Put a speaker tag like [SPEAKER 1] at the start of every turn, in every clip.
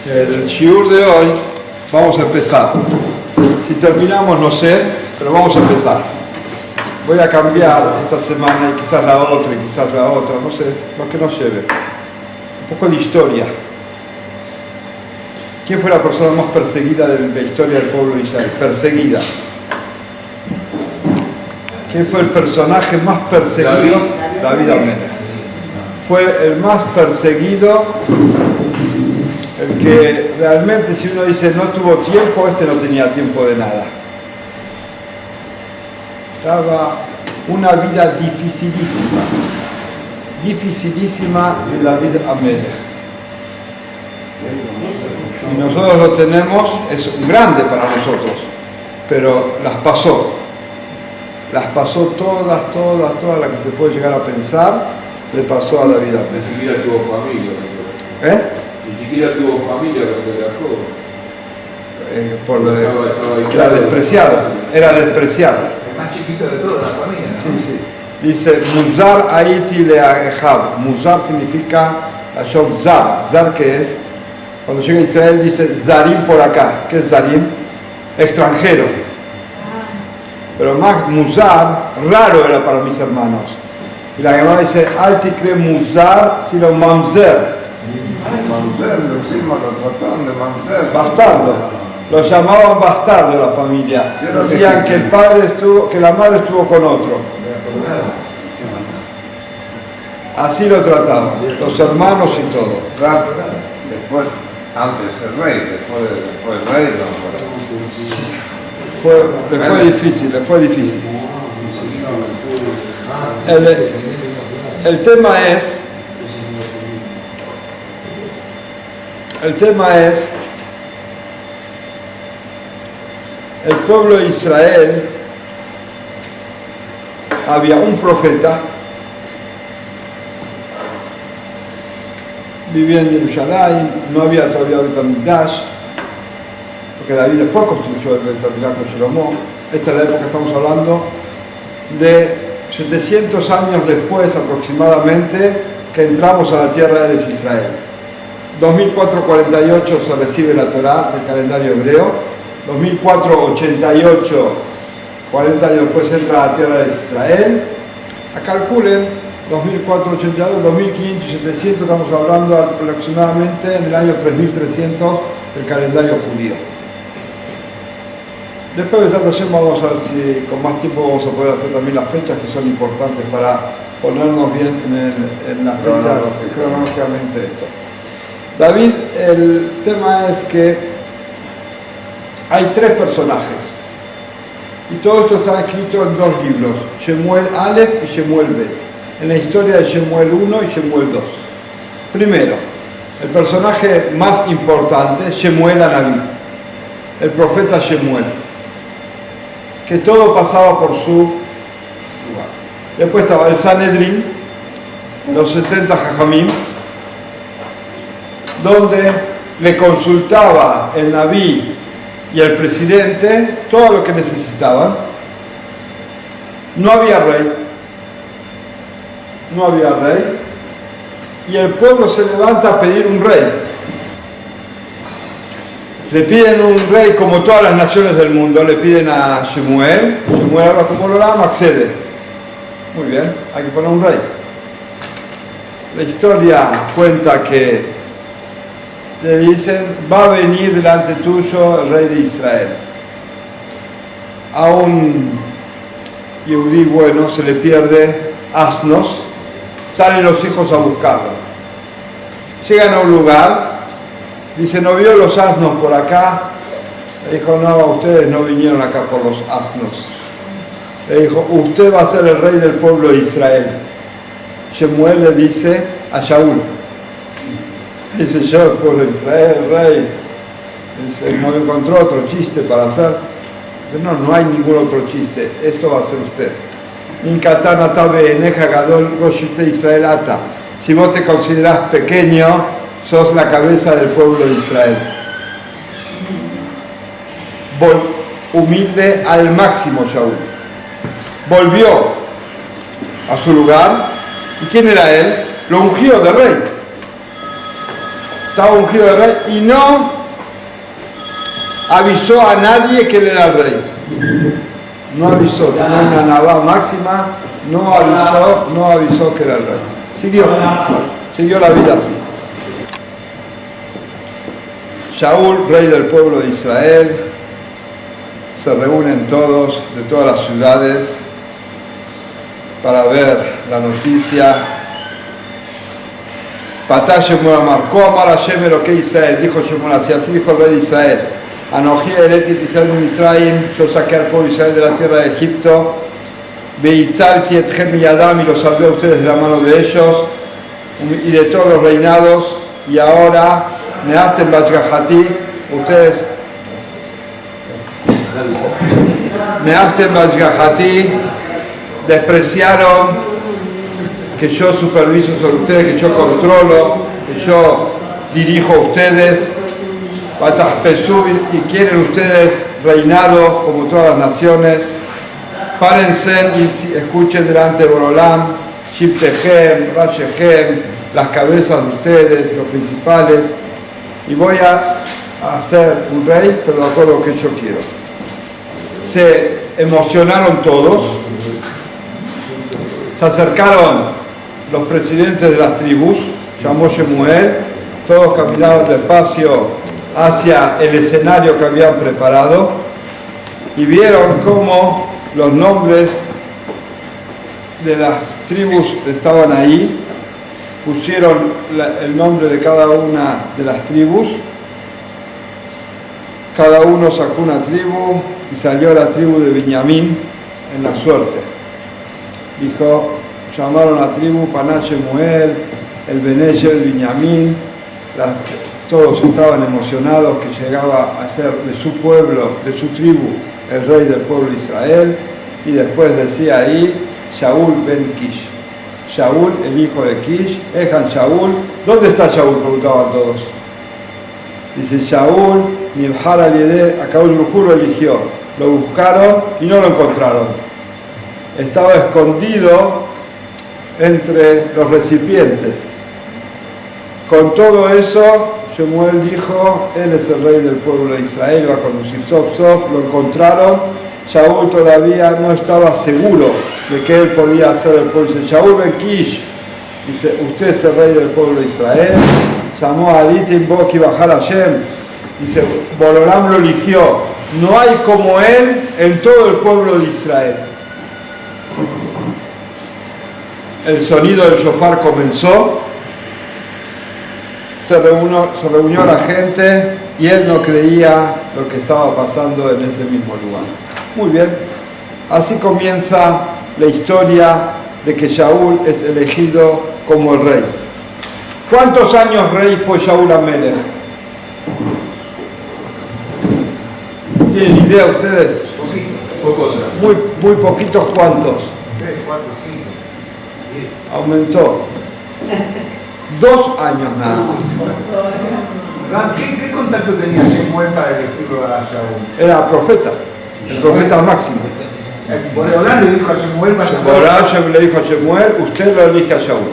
[SPEAKER 1] El shiur de hoy vamos a empezar. Si terminamos no sé, pero vamos a empezar. Voy a cambiar esta semana y quizás la otra y quizás la otra, no sé, lo que nos lleve. Un poco de historia. ¿Quién fue la persona más perseguida de la historia del pueblo de Israel? Perseguida. ¿Quién fue el personaje más perseguido? David Amelech. Fue el más perseguido, el que realmente, si uno dice no tuvo tiempo, este no tenía tiempo de nada. Estaba una vida dificilísima de David Amelech. Y nosotros lo tenemos, es un grande para nosotros, pero las pasó todas las que se puede llegar a pensar, le pasó a David Amelech.
[SPEAKER 2] Ni siquiera tuvo familia. Ni siquiera tuvo familia cuando era joven.
[SPEAKER 1] Por lo de, era despreciado.
[SPEAKER 3] El más chiquito de toda la familia, ¿no?
[SPEAKER 1] Sí. Dice, Muzar Haiti le Ahab. Muzar significa Zar, que es, cuando llega a Israel dice Zarim por acá. ¿Qué es Zarim? Extranjero. Pero más Muzar, raro era para mis hermanos. Y la Gemara dice, Altikre Muzar, sino Mamzer.
[SPEAKER 3] Mamzer, los hijos lo trataron de mamzer.
[SPEAKER 1] Bastardo. Lo llamaban bastardo la familia. Decían que el padre que la madre estuvo con otro. Así lo trataban, los hermanos y todo.
[SPEAKER 3] Después, antes el rey, después el rey,
[SPEAKER 1] Le fue difícil. El tema es el pueblo de Israel. Había un profeta, vivía en Jerusalén, no había todavía Beit HaMikdash, porque David después construyó el Beit HaMikdash con Shlomo. Esta es la época que estamos hablando de 700 años después aproximadamente que entramos a la tierra de Israel. 2448 se recibe la Torá del calendario hebreo, 2488, 40 años después entra a la tierra de Israel. Calculen 2482, 2500 y 700, estamos hablando aproximadamente en el año 3300 del calendario judío. Después de esta sesión vamos a ver si con más tiempo vamos a poder hacer también las fechas que son importantes para ponernos bien en las fechas cronológicamente esto. David, el tema es que hay tres personajes y todo esto está escrito en dos libros, Shemuel Aleph y Shemuel Bet, en la historia de Shemuel 1 y Shemuel 2. Primero, el personaje más importante, Shemuel Anabí, el profeta Shemuel, que todo pasaba por su lugar. Después estaba el Sanedrín, los 70 Jajamim, donde le consultaba el Nabí y el presidente todo lo que necesitaban. No había rey, y el pueblo se levanta a pedir un rey. Le piden un rey como todas las naciones del mundo, le piden a Shemuel ahora como lo llama, accede. Muy bien, hay que poner un rey. La historia cuenta que le dicen, va a venir delante tuyo el rey de Israel. A un yehudí bueno se le pierde asnos, salen los hijos a buscarlo. Llegan a un lugar, dice, ¿no vio los asnos por acá? Le dijo, no, ustedes no vinieron acá por los asnos. Le dijo, usted va a ser el rey del pueblo de Israel. Shemuel le dice a Shaul, dice, yo el pueblo de Israel, el rey. Dice, no encontró otro chiste para hacer. Dice, no hay ningún otro chiste, esto va a ser usted. Inkatana tabe eneja gadol goshite Israel ata. Si vos te considerás pequeño, sos la cabeza del pueblo de Israel. Humilde al máximo Shaul. Volvió a su lugar. ¿Y quién era él? Lo ungió de rey. estaba ungido de rey y no avisó a nadie que él era el rey. No avisó, tenía una navá máxima, no avisó que era el rey. Siguió la vida así. Shaul, rey del pueblo de Israel, se reúnen todos de todas las ciudades para ver la noticia. Patá Shemuel marcó amar a Hashem Elokei Israel, dijo Shemuel así dijo el rey de Israel. Anojí Eleti Israel en Israel, yo saqué al pueblo de Israel de la tierra de Egipto, Beitzalti etchem miyadam, y los salvé a ustedes de la mano de ellos y de todos los reinados, y ahora Neastem Bashgahati, ustedes Neastem Bashgahati, despreciaron que yo superviso sobre ustedes, que yo controlo, que yo dirijo a ustedes, y quieren ustedes reinado como todas las naciones. Párense y escuchen delante de Borolam, Shibtehem, Rashehem, las cabezas de ustedes, los principales, y voy a hacer un rey, pero de acuerdo a lo que yo quiero. Se emocionaron todos, se acercaron los presidentes de las tribus, llamó Shemuel, todos caminaron despacio hacia el escenario que habían preparado y vieron cómo los nombres de las tribus estaban ahí, pusieron el nombre de cada una de las tribus, cada uno sacó una tribu y salió la tribu de Benjamín en la suerte. Llamaron a la tribu Paná Shemuel, el Bené Shebet Benjamín, todos estaban emocionados que llegaba a ser de su pueblo, de su tribu, el rey del pueblo de Israel, y después decía ahí, Shaul ben Kish. Shaul, el hijo de Kish, Ejan Shaul. ¿Dónde está Shaul?, preguntaban todos. Dice Shaul, Nibhar al-Yedeh, Akadosh Baruj Hu lo eligió. Lo buscaron y no lo encontraron. Estaba escondido entre los recipientes. Con todo eso, Shemuel dijo, él es el rey del pueblo de Israel, va a conducir Sof, lo encontraron. Shaul todavía no estaba seguro de que él podía hacer el pueblo. Dice, Shaul ben Kish, dice, usted es el rey del pueblo de Israel. Llamó a Alitim Boki Bajar Hashem, dice, Borolam lo eligió, no hay como él en todo el pueblo de Israel. El sonido del shofar comenzó. Se reunió la gente y él no creía lo que estaba pasando en ese mismo lugar. Muy bien, así comienza la historia de que Shaul es elegido como el rey. ¿Cuántos años rey fue Shaul Amelech? ¿Tienen idea ustedes?
[SPEAKER 2] Pocos años.
[SPEAKER 1] Muy poquitos, ¿cuántos?
[SPEAKER 3] 3, 4, 5, 10.
[SPEAKER 1] Aumentó. 2 años nada más.
[SPEAKER 3] ¿Qué contacto tenía Shemuel para elegirlo a Shaul?
[SPEAKER 1] Era profeta, el profeta máximo.
[SPEAKER 3] Borolam le dijo a Shemuel para
[SPEAKER 1] Borolam le dijo a Shemuel, usted lo elige a Shaul.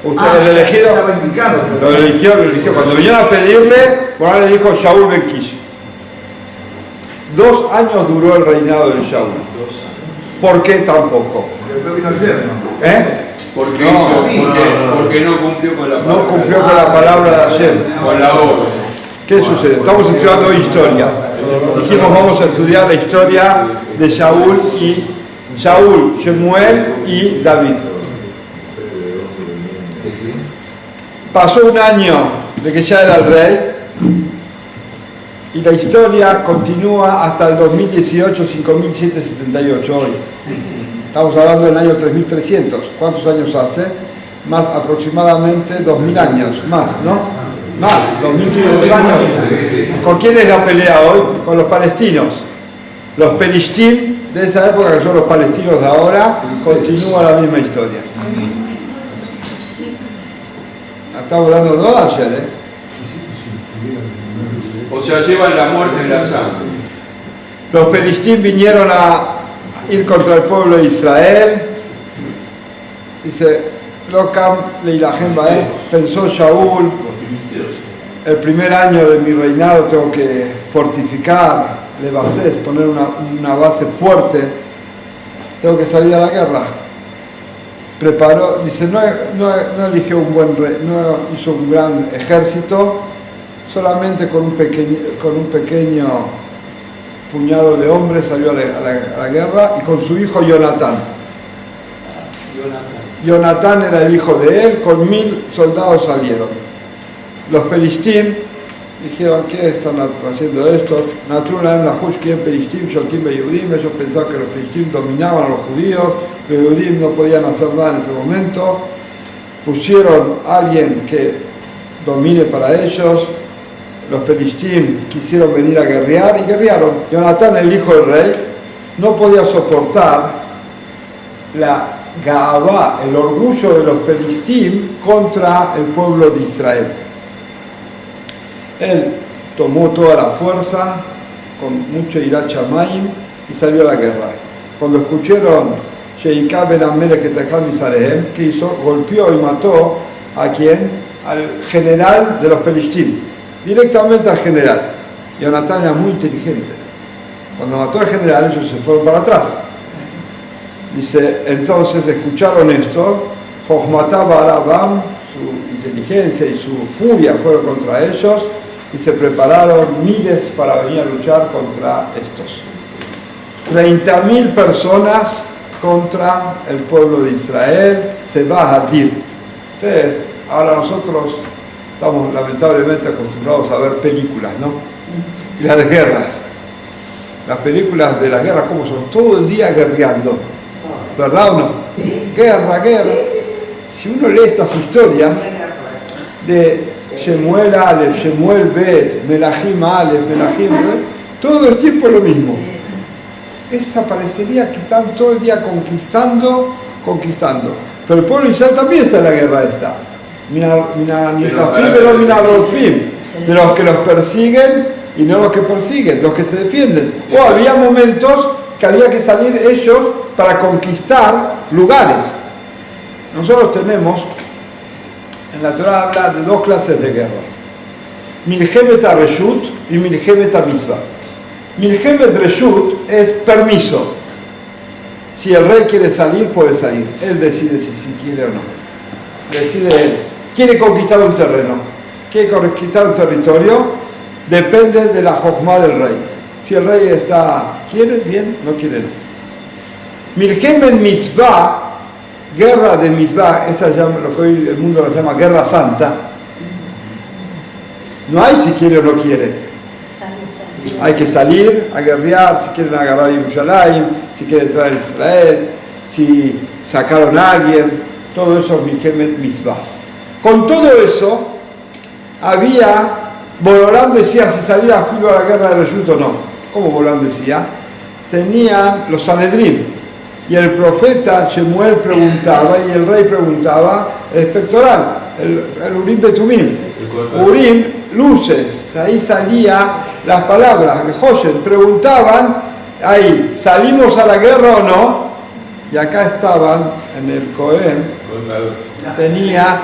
[SPEAKER 1] Usted el elegido
[SPEAKER 3] estaba indicado.
[SPEAKER 1] lo eligió. Cuando vinieron a pedirle, Borolam le dijo Shaul ben Kish. 2 años duró el reinado de Shaul. ¿Por qué tan poco?
[SPEAKER 3] Después vino el yerno.
[SPEAKER 2] Porque no cumplió con la palabra.
[SPEAKER 1] No cumplió con la palabra de Hashem.
[SPEAKER 2] Con la obra.
[SPEAKER 1] ¿Qué sucede? Estamos estudiando historia. Dijimos vamos a estudiar la historia de Shaul, Shemuel y David. Pasó un año de que ya era el rey y la historia continúa hasta el 2018, 5778 hoy. Estamos hablando del año 3300. ¿Cuántos años hace? Más aproximadamente 2000 años, más, ¿no? Más, 2500 años. ¿Con quién es la pelea hoy? Con los palestinos. Los pelishtim de esa época, que son los palestinos de ahora, continúa la misma historia. Estamos hablando de ayer, ¿eh?
[SPEAKER 2] O sea, llevan la muerte en la sangre.
[SPEAKER 1] Los pelishtim vinieron a ir contra el pueblo de Israel. Dice, Lokam Leilahem Baem, pensó Shaul, el primer año de mi reinado tengo que fortificar, poner una base fuerte, tengo que salir a la guerra. Preparó, dice, no eligió un buen rey, no hizo un gran ejército, solamente con un pequeño puñado de hombres salió a la guerra, y con su hijo Jonatán. Jonatán era el hijo de él, con 1000 soldados salieron. Los pelistim dijeron, ¿qué están haciendo esto? Ellos pensaban que los pelistim dominaban a los judíos, los judíos no podían hacer nada en ese momento. Pusieron a alguien que domine para ellos. Los pelistim quisieron venir a guerrear y guerrearon. Jonatán, el hijo del rey, no podía soportar la Gaavá, el orgullo de los pelistim contra el pueblo de Israel. Él tomó toda la fuerza, con mucho Irat Shamayim, y salió a la guerra. Cuando escucharon Sheikah ben Amelech que Tajal Misarehem, ¿qué hizo? Golpeó y mató a quién? Al general de los pelistim, directamente al general. Jonatán era muy inteligente. Cuando mató al general, ellos se fueron para atrás. Dice, entonces escucharon esto, Jochmatá Barabam, su inteligencia y su furia fueron contra ellos, y se prepararon miles para venir a luchar contra estos. 30.000 personas contra el pueblo de Israel, se va a dir. Ustedes, ahora nosotros estamos lamentablemente acostumbrados a ver películas, ¿no? Y las guerras. Las películas de las guerras, ¿cómo son? Todo el día guerreando. ¿Verdad o no? Sí. Guerra. Si uno lee estas historias de Shemuel Aleph, Shemuel Bet, Melahim Aleph, Melahim Bet, todo el tiempo es lo mismo. Esa parecería que están todo el día conquistando. Pero el pueblo de Israel también está en la guerra esta. De los que los persiguen y no los que persiguen, los que se defienden. O había momentos que había que salir ellos para conquistar lugares. Nosotros tenemos, en la Torah habla de 2 clases de guerra: Milhemet Reshut y Milhemet Mitzvah. Milhemet Reshut es permiso. Si el rey quiere salir, puede salir. Él decide si quiere o no. Decide él. Quiere conquistar un terreno, quiere conquistar un territorio, depende de la jochma del rey. Si el rey quiere, bien, no quiere, no. Milhemet Mitzvah, guerra de Mitzvah, esa llama, lo que hoy el mundo la llama guerra santa. No hay si quiere o no quiere. Hay que salir a guerrear, si quieren agarrar Jerusalén, si quieren entrar a Israel, si sacaron a alguien, todo eso es Milhemet Mitzvah. Con todo eso, Borolán decía si salía a filo a la guerra de Reshut o no. ¿Cómo Borolán decía? Tenían los Sanedrín. Y el profeta Shemuel preguntaba y el rey preguntaba el pectoral, el Urim Betumim. Urim, luces, ahí salía las palabras, el Hoshen, preguntaban ahí, ¿salimos a la guerra o no? Y acá estaban, en el Cohen, tenía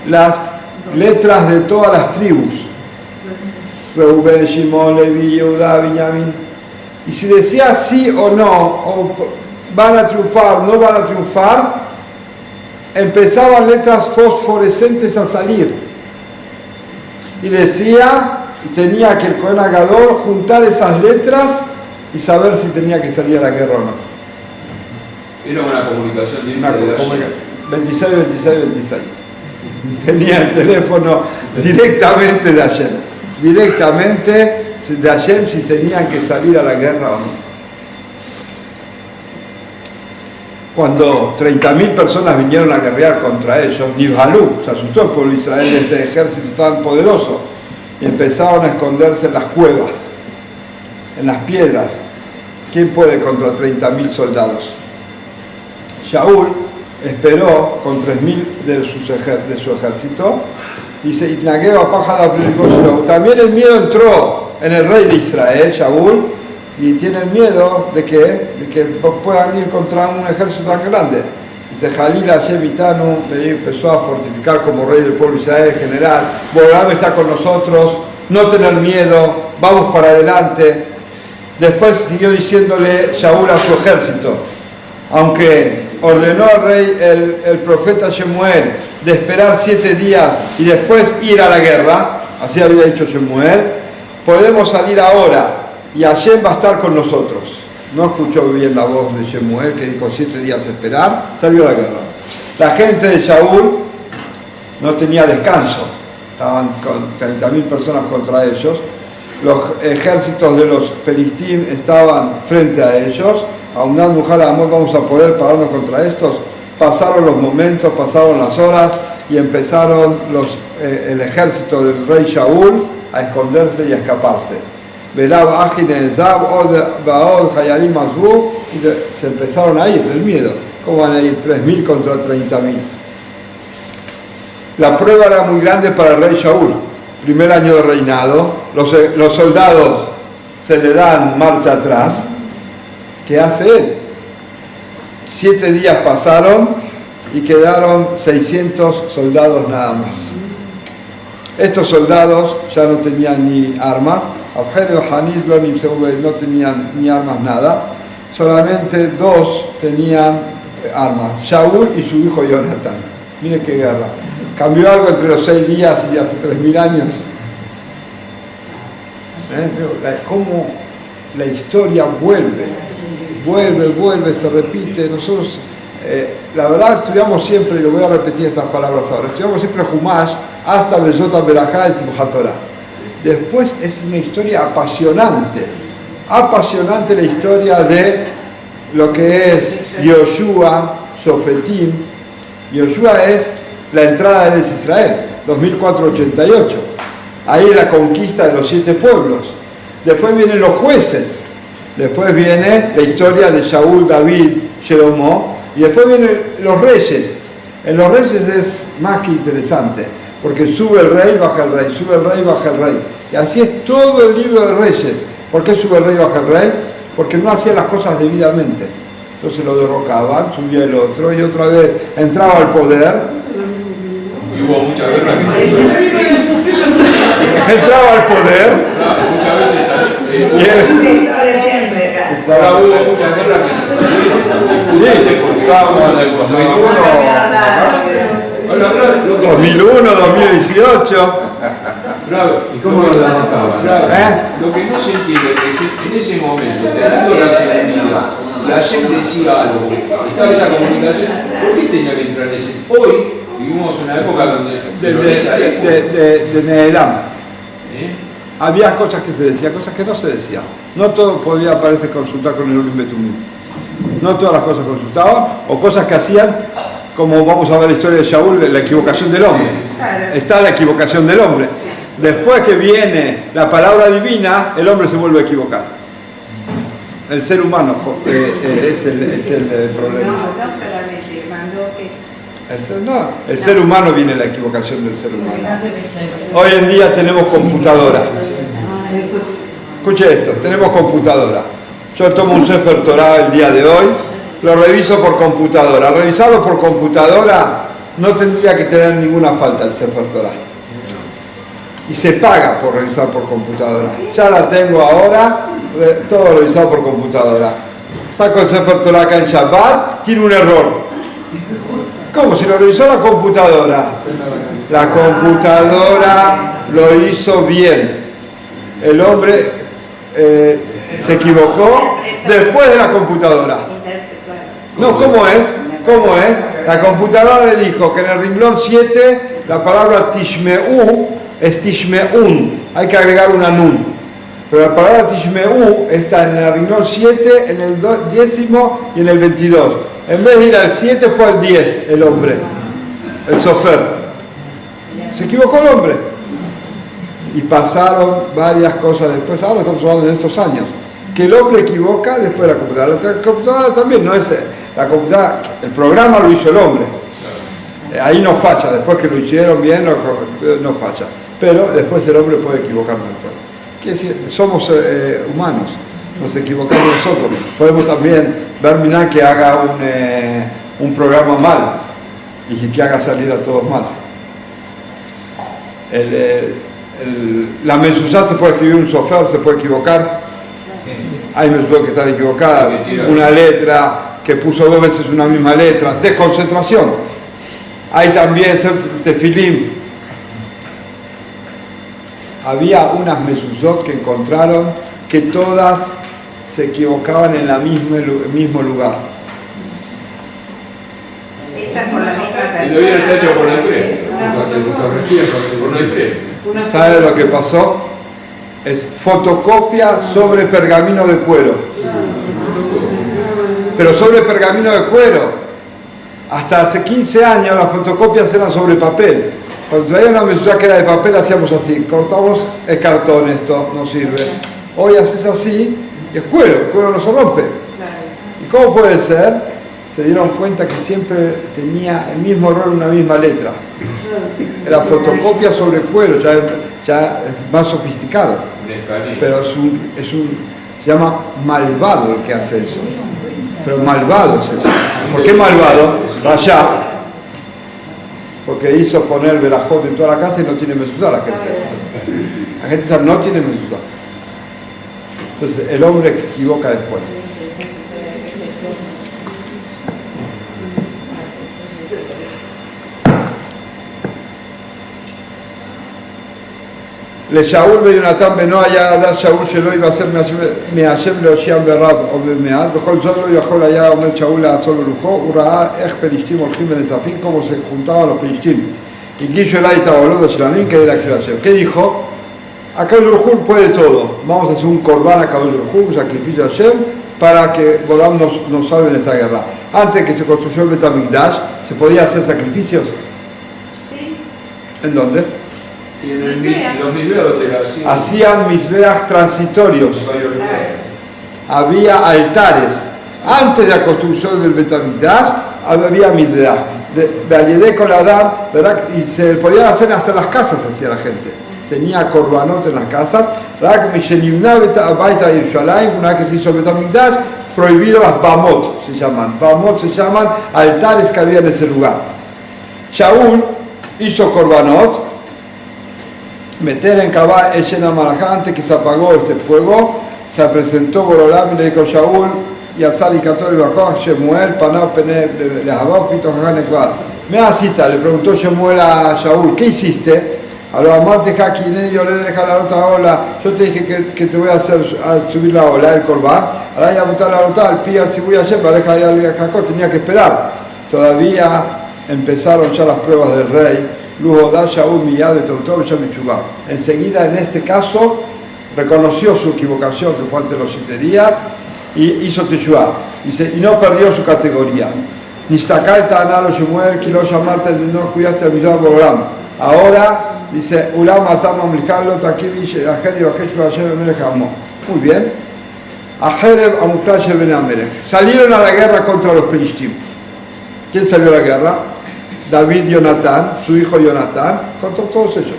[SPEAKER 1] las letras de todas las tribus. Reubén, Shimón, Leví, Yehudá, Binyamin. Y si decía sí o no, o van a triunfar, no van a triunfar, empezaban letras fosforescentes a salir. Y decía, y tenía que el Cohen Agadol juntar esas letras y saber si tenía que salir a la guerra o no.
[SPEAKER 2] Era una comunicación directa de Hashem.
[SPEAKER 1] 26. Tenía el teléfono directamente de Hashem. Directamente de Hashem si tenían que salir a la guerra o no. Cuando 30.000 personas vinieron a guerrear contra ellos, Nibhalú, se asustó el pueblo de Israel de este ejército tan poderoso, y empezaron a esconderse en las cuevas, en las piedras. ¿Quién puede contra 30.000 soldados? Shaul esperó con 3.000 de su ejército, dice, también el miedo entró en el rey de Israel, Shaul, y tiene el miedo de que puedan ir contra un ejército tan grande. Dice, Jalil Hashem Itanu, le empezó a fortificar como rey del pueblo de Israel en general. Boreolam está con nosotros, no tener miedo, vamos para adelante. Después siguió diciéndole Shaul a su ejército, aunque ordenó al rey el profeta Shemuel de esperar 7 días y después ir a la guerra, así había dicho Shemuel, podemos salir ahora y Hashem va a estar con nosotros. No escuchó bien la voz de Shemuel, que dijo 7 días esperar, salió a la guerra. La gente de Shaul no tenía descanso, estaban con 30.000 personas contra ellos. Los ejércitos de los Pelistín estaban frente a ellos. Aunad Mujal Amor, vamos a poder pararnos contra estos. Pasaron los momentos, pasaron las horas y empezaron el ejército del rey Shaul a esconderse y a escaparse. Velab Ajine Zab, Baod, Hayalim Azbu, y se empezaron a ir del miedo. ¿Cómo van a ir 3.000 contra 30.000? La prueba era muy grande para el rey Shaul. Primer año de reinado, los soldados se le dan marcha atrás. ¿Qué hace él? 7 días pasaron y quedaron 600 soldados nada más. Estos soldados ya no tenían ni armas, no tenían ni armas nada, solamente 2 tenían armas, Shaul y su hijo Jonathan. Miren qué guerra. ¿Cambió algo entre los 6 días y hace 3.000 años? Cómo la historia vuelve, se repite. Nosotros, la verdad, estudiamos siempre, y lo voy a repetir estas palabras ahora, estudiamos siempre Humash hasta Besota Berajá y Simchat Torah. Después es una historia apasionante la historia de lo que es Yoshua, Shofetim. Yoshua es la entrada de Israel, 2488. Ahí la conquista de los 7 pueblos. Después vienen los jueces. Después viene la historia de Shaul, David, Jeromo. Y después vienen los reyes. En los reyes es más que interesante, porque sube el rey, baja el rey, sube el rey, baja el rey. Y así es todo el libro de Reyes. ¿Por qué sube el rey, baja el rey? Porque no hacía las cosas debidamente. Entonces lo derrocaban, subía el otro y otra vez entraba al poder.
[SPEAKER 2] Y hubo muchas guerras que se
[SPEAKER 1] entraba al poder.
[SPEAKER 2] Muchas veces
[SPEAKER 1] hubo
[SPEAKER 2] muchas guerras que se
[SPEAKER 3] Sí, estábamos en
[SPEAKER 1] 2001, 2018.
[SPEAKER 2] Bravo.
[SPEAKER 4] ¿Y cómo lo derrotaban?
[SPEAKER 2] Lo que no se entiende es que en ese momento, teniendo la seguridad, la gente decía algo, estaba esa comunicación, ¿por qué tenía que entrar ese? Hoy vivimos una época donde
[SPEAKER 1] de Nehelam. Había cosas que se decían, cosas que no se decían. No todo podía, parece, consultar con el Urim Betumim. No todas las cosas consultaban, o cosas que hacían, como vamos a ver la historia de Shaul, la equivocación del hombre. Está la equivocación del hombre. Después que viene la palabra divina, el hombre se vuelve a equivocar. El ser humano es el problema.
[SPEAKER 5] No solamente mandó que...
[SPEAKER 1] El ser humano viene la equivocación del ser humano. Hoy en día tenemos computadora. Escuche esto, tenemos computadora. Yo tomo un Sefer Torah el día de hoy, lo reviso por computadora. Al revisarlo por computadora no tendría que tener ninguna falta el Sefer Torah. Y se paga por revisar por computadora. Ya la tengo ahora, todo revisado por computadora. Saco el Sefer Torah acá en Shabbat, tiene un error. ¿Cómo? Si lo revisó la computadora. La computadora lo hizo bien. El hombre se equivocó después de la computadora. No, ¿cómo es? ¿Cómo es? La computadora le dijo que en el renglón 7 la palabra Tishmeu es Tishmeun, hay que agregar una nun. Pero la palabra Tishmeu está en el renglón 7, en el 10º y en el 22. En vez de ir al 7 fue al 10 el hombre, el sofer. Se equivocó el hombre. Y pasaron varias cosas después, ahora estamos hablando en estos años, que el hombre equivoca después de la computadora. La computadora también no es la computadora, el programa lo hizo el hombre. Ahí no falla, después que lo hicieron bien no falla. Pero después el hombre puede equivocarnos. Quiere decir, somos humanos, nos equivocamos nosotros. Podemos también ver, mirá, que haga un programa mal y que haga salir a todos mal. La mezuzá se puede escribir un sofer, se puede equivocar. Hay mezuzá que están equivocadas, una letra que puso 2 veces una misma letra, desconcentración. Hay también tefilim. Había unas mezuzot que encontraron que todas se equivocaban en el mismo lugar.
[SPEAKER 5] Hechas por la misma
[SPEAKER 2] Y lo hubieran
[SPEAKER 5] persona.
[SPEAKER 2] hecho por la pre. Por la pre.
[SPEAKER 1] ¿Sabe lo que pasó? Es fotocopia sobre pergamino de cuero. Pero sobre pergamino de cuero. Hasta hace 15 años las fotocopias eran sobre papel. Cuando traía una mezuzá que era de papel hacíamos así, cortamos el cartón, esto no sirve. Hoy haces así y es cuero, el cuero no se rompe. ¿Y cómo puede ser? Se dieron cuenta que siempre tenía el mismo error en una misma letra. Era fotocopia sobre cuero, ya es más sofisticado. Pero se llama malvado el que hace eso. Pero malvado es eso. ¿Por qué malvado? Rayá. Porque hizo poner verajot en toda la casa y no tiene mezuzá la gente esa. La gente esa no tiene mezuzá. Entonces el hombre que equivoca después. לשאול ויונתן בנו היה ידע שאול שלא יבשר מהשם להושיעם ברב או במעט, בכל זאת לא יכול היה עומד שאול לעצור ברוחו, הוא ראה איך פלישתים הולכים ונצפים como se juntaban los פלישתים. הגישו אליי את העולות השלמים כדי להקריב השם. ¿Qué dijo? Akadosh Baruj Hu puede todo. Vamos a hacer un corbán a Akadosh Baruj Hu, un sacrificio a Hashem, para que Bolam nos salve en esta guerra. Antes que se construyó el Bet HaMikdash, ¿se podía hacer sacrificios?
[SPEAKER 5] Sí.
[SPEAKER 1] ¿En dónde?
[SPEAKER 2] Y en los misbeos de la
[SPEAKER 1] Hacían misbeach transitorios. Había altares. Antes de la construcción del Bet HaMikdash había misbeach. De con la Adam, ¿verdad? Y se podían hacer hasta en las casas, hacía la gente. Tenía korbanot en las casas. Una vez que se hizo el Bet HaMikdash, prohibido las bamot, se llaman. Bamot se llaman altares que había en ese lugar. Shaul hizo korbanot, meter en Kabá Echena Marajá, antes que se apagó este fuego, se presentó Borolam y le dijo Shaul, y Atzal y Kator y Bajó, Shemuel, Paná, Pene, Lejabá, Pito, Jaján, Ekvad. Me da cita, le preguntó Shemuel a Shaul, ¿qué hiciste? A lo amarte Jaquine, yo le dejé la otra ola, yo te dije que te voy a hacer subir la ola, el corbán, ahora ya botar la ola, el pía, si voy a hacer, para dejar ya Jacó, tenía que esperar. Todavía empezaron ya las pruebas del rey. Enseguida, en este caso, reconoció su equivocación, que fue ante los 7 días, y hizo Teshuvá. Dice, y no perdió su categoría. Ni sacar Tanalo Shemuel, que lo llamaste, no cuidaste al Mizrah Borolam. Ahora, dice, Ulam Atam Amlikalo, Takibi, Ajer y Bakeshu, Hashem, Melech Amó. Muy bien. Ajereb, Amuflash, Ben Amelech. Salieron a la guerra contra los Pelishtim. ¿Quién salió a la guerra? David y Jonatán, su hijo Jonatán, contra todos ellos.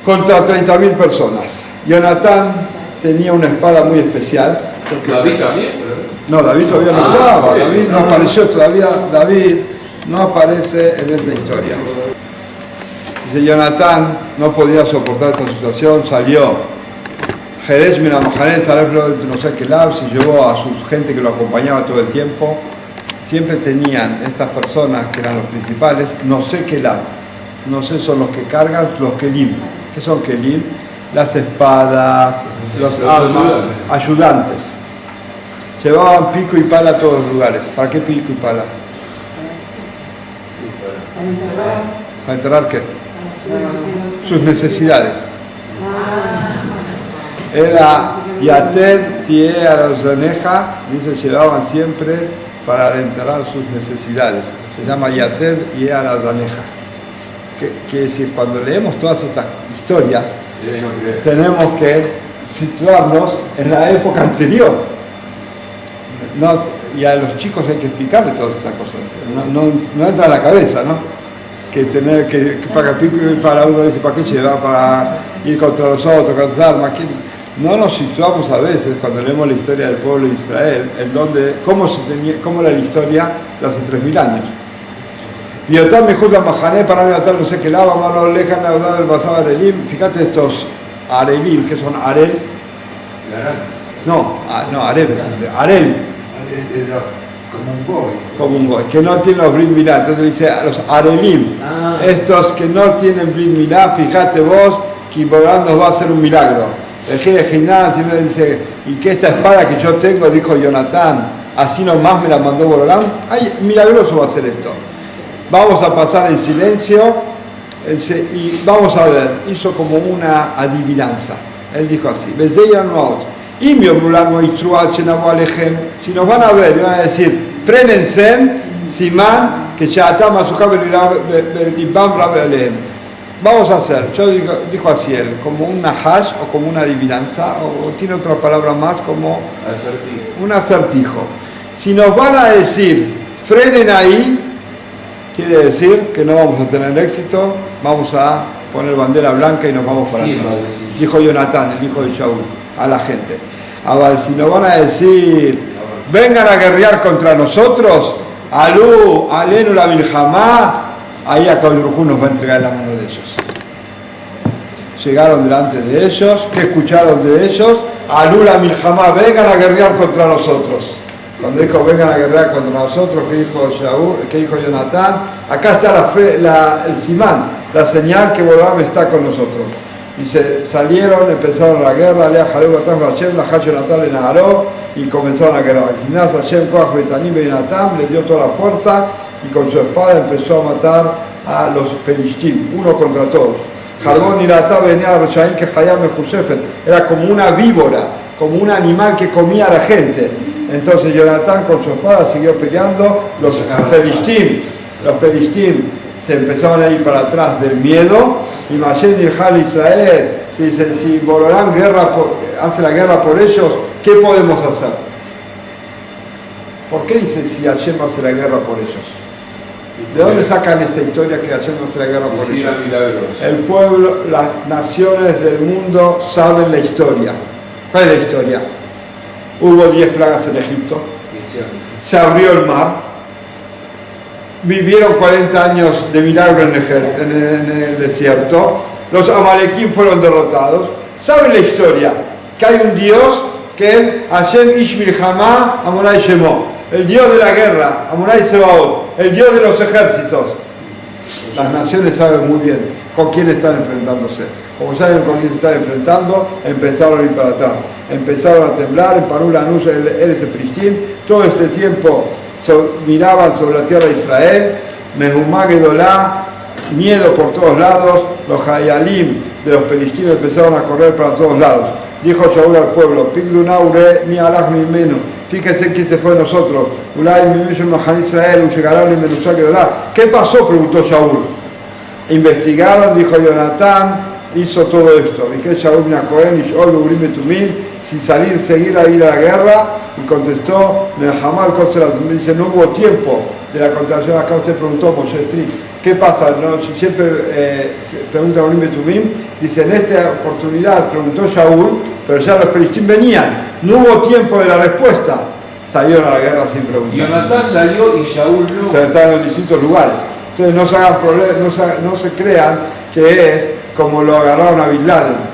[SPEAKER 1] Contra 30.000 personas. Jonatán tenía una espada muy especial.
[SPEAKER 2] David también.
[SPEAKER 1] No, David todavía no estaba. David no apareció todavía. David no aparece en esta historia. Dice, Jonatán no podía soportar esta situación, salió. Jerez Minamahanet, no sé qué lado, se llevó a su gente que lo acompañaba todo el tiempo. Siempre tenían estas personas que eran los principales, no sé qué lado, no sé, son los que cargan, los kelim. ¿Qué son kelim? Las espadas, los armas, ayudantes. Llevaban pico y pala a todos los lugares. ¿Para qué pico y pala? ¿Para enterrar qué? Sus necesidades. Era Yated Tie Arazoneja, dice, llevaban siempre para enterrar sus necesidades. Se llama Yated y Arazaneja. Quiere decir, cuando leemos todas estas historias, tenemos que situarnos en la época anterior. Y a los chicos hay que explicarles todas estas cosas. No entra a la cabeza, ¿no? Que tener que para pico y para uno dice, ¿para qué lleva? Para ir contra los otros, contra las armas. no nos situamos a veces cuando leemos la historia del pueblo de Israel, en donde, cómo era la historia de hace 3000 años. Y Yotam me juzga Mahané para mí no sé qué lava, mano lejan la verdad del basado Arelim. Fíjate estos Arelim, que son Arel. No, Arel, Arel.
[SPEAKER 3] Era como un goy.
[SPEAKER 1] Que no tienen los Brit Milá. Entonces dice a los Arelim, estos que no tienen Brit Milá, fíjate vos que Borán nos va a hacer un milagro. El jefe de Ginán dice, y que esta espada que yo tengo, dijo Jonatán, así nomás me la mandó Borán. Ay, milagroso va a ser esto. Vamos a pasar en silencio y vamos a ver, hizo como una adivinanza. Él dijo así, si nos van a ver y van a decir, frénense, Simán, que ya atama su vamos a hacer, dijo así él, como una hash o como una adivinanza, o tiene otra palabra más, como un acertijo. Si nos van a decir, frenen ahí, quiere decir que no vamos a tener éxito, vamos a poner bandera blanca y nos vamos para atrás. Dijo Jonatán, el hijo de Shaul, a la gente. Ahora, si nos van a decir, vengan a guerrear contra nosotros, Alenu la Milhamá, ahí a Kadosh nos va a entregar en la mano de ellos. Llegaron delante de ellos, ¿qué escucharon de ellos? Alú la Milhamá, vengan a guerrear contra nosotros. Cuando dijo vengan a guerrear contra nosotros, ¿qué dijo Shaul? ¿Qué dijo Jonatán? Acá está el simán, la señal que Borán está con nosotros. Y salieron, empezaron la guerra, Lea Jaleu Batam Hashem, la Hach Jonatán le nagaró y comenzaron la guerra. Ginás Hashem Koach Betanim Beinatam le dio toda la fuerza y con su espada empezó a matar a los Pelishtim, uno contra todos. Jarbón y Latá venía a Rochaín que Hayam Mejusefet, era como una víbora, como un animal que comía a la gente. Entonces Jonatán con su espada siguió peleando, los Pelishtim se empezaron a ir para atrás del miedo, y Mashen y Hal Israel, si Borolán hace la guerra por ellos, ¿qué podemos hacer? ¿Por qué dice si Hashem hace la guerra por ellos? ¿De dónde sacan esta historia que Hashem hace la guerra por ellos? El pueblo, las naciones del mundo saben la historia. ¿Cuál es la historia? Hubo 10 plagas en Egipto, se abrió el mar, vivieron 40 años de milagro en el desierto, los amalequín fueron derrotados. ¿Saben la historia? Que hay un Dios que es Hashem Ish Milhamá Amonai Shemo, el Dios de la guerra, Amonai Sebaot, el Dios de los ejércitos. Las naciones saben muy bien con quién están enfrentándose. Como saben con quién se están enfrentando, empezaron a ir para atrás, empezaron a temblar, en Parú Lanús, Eres Pristín, todo este tiempo miraban sobre la tierra de Israel, Mehumá Gedolá, miedo por todos lados, los Hayalim de los Pelishtim empezaron a correr para todos lados. Dijo Shaul al pueblo, Pigdunaure mi alaj mi menu, fíjense quién se fue de nosotros, Ulay mi mismo Mahan Israel, Uyegarán y Menusá Gedolá. ¿Qué pasó? Preguntó Shaul. Investigaron, dijo Jonatán, hizo todo esto. Sin seguir a ir a la guerra, y contestó, dice, no hubo tiempo de la contestación. Acá usted preguntó, Moshe Stri, ¿qué pasa? No, si siempre pregunta Urim Betumim, dice, en esta oportunidad preguntó Shaul, pero ya los Pelishtim venían, no hubo tiempo de la respuesta, salieron a la guerra sin preguntar.
[SPEAKER 2] Jonatán salió y Shaul no.
[SPEAKER 1] Se estaban en distintos lugares. Entonces no se hagan problemas, no se crean que es como lo agarraron a Bin Laden.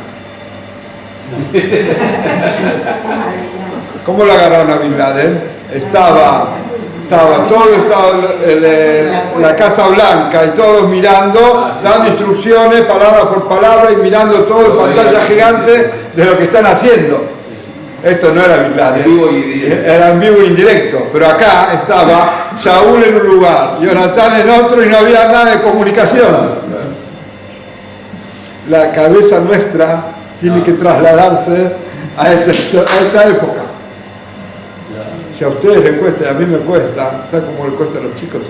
[SPEAKER 1] ¿Cómo lo agarraron a Bin Laden? Estaba la Casa Blanca y todos mirando, dando instrucciones, palabra por palabra, y mirando todo en pantalla gigante de lo que están haciendo. Esto no era Bin Laden, era en vivo e indirecto, pero acá estaba Shaul en un lugar, Jonatán en otro, y no había nada de comunicación. La cabeza nuestra tiene que trasladarse a esa época. Si a ustedes les cuesta y a mí me cuesta, ¿sabes cómo les cuesta a los chicos?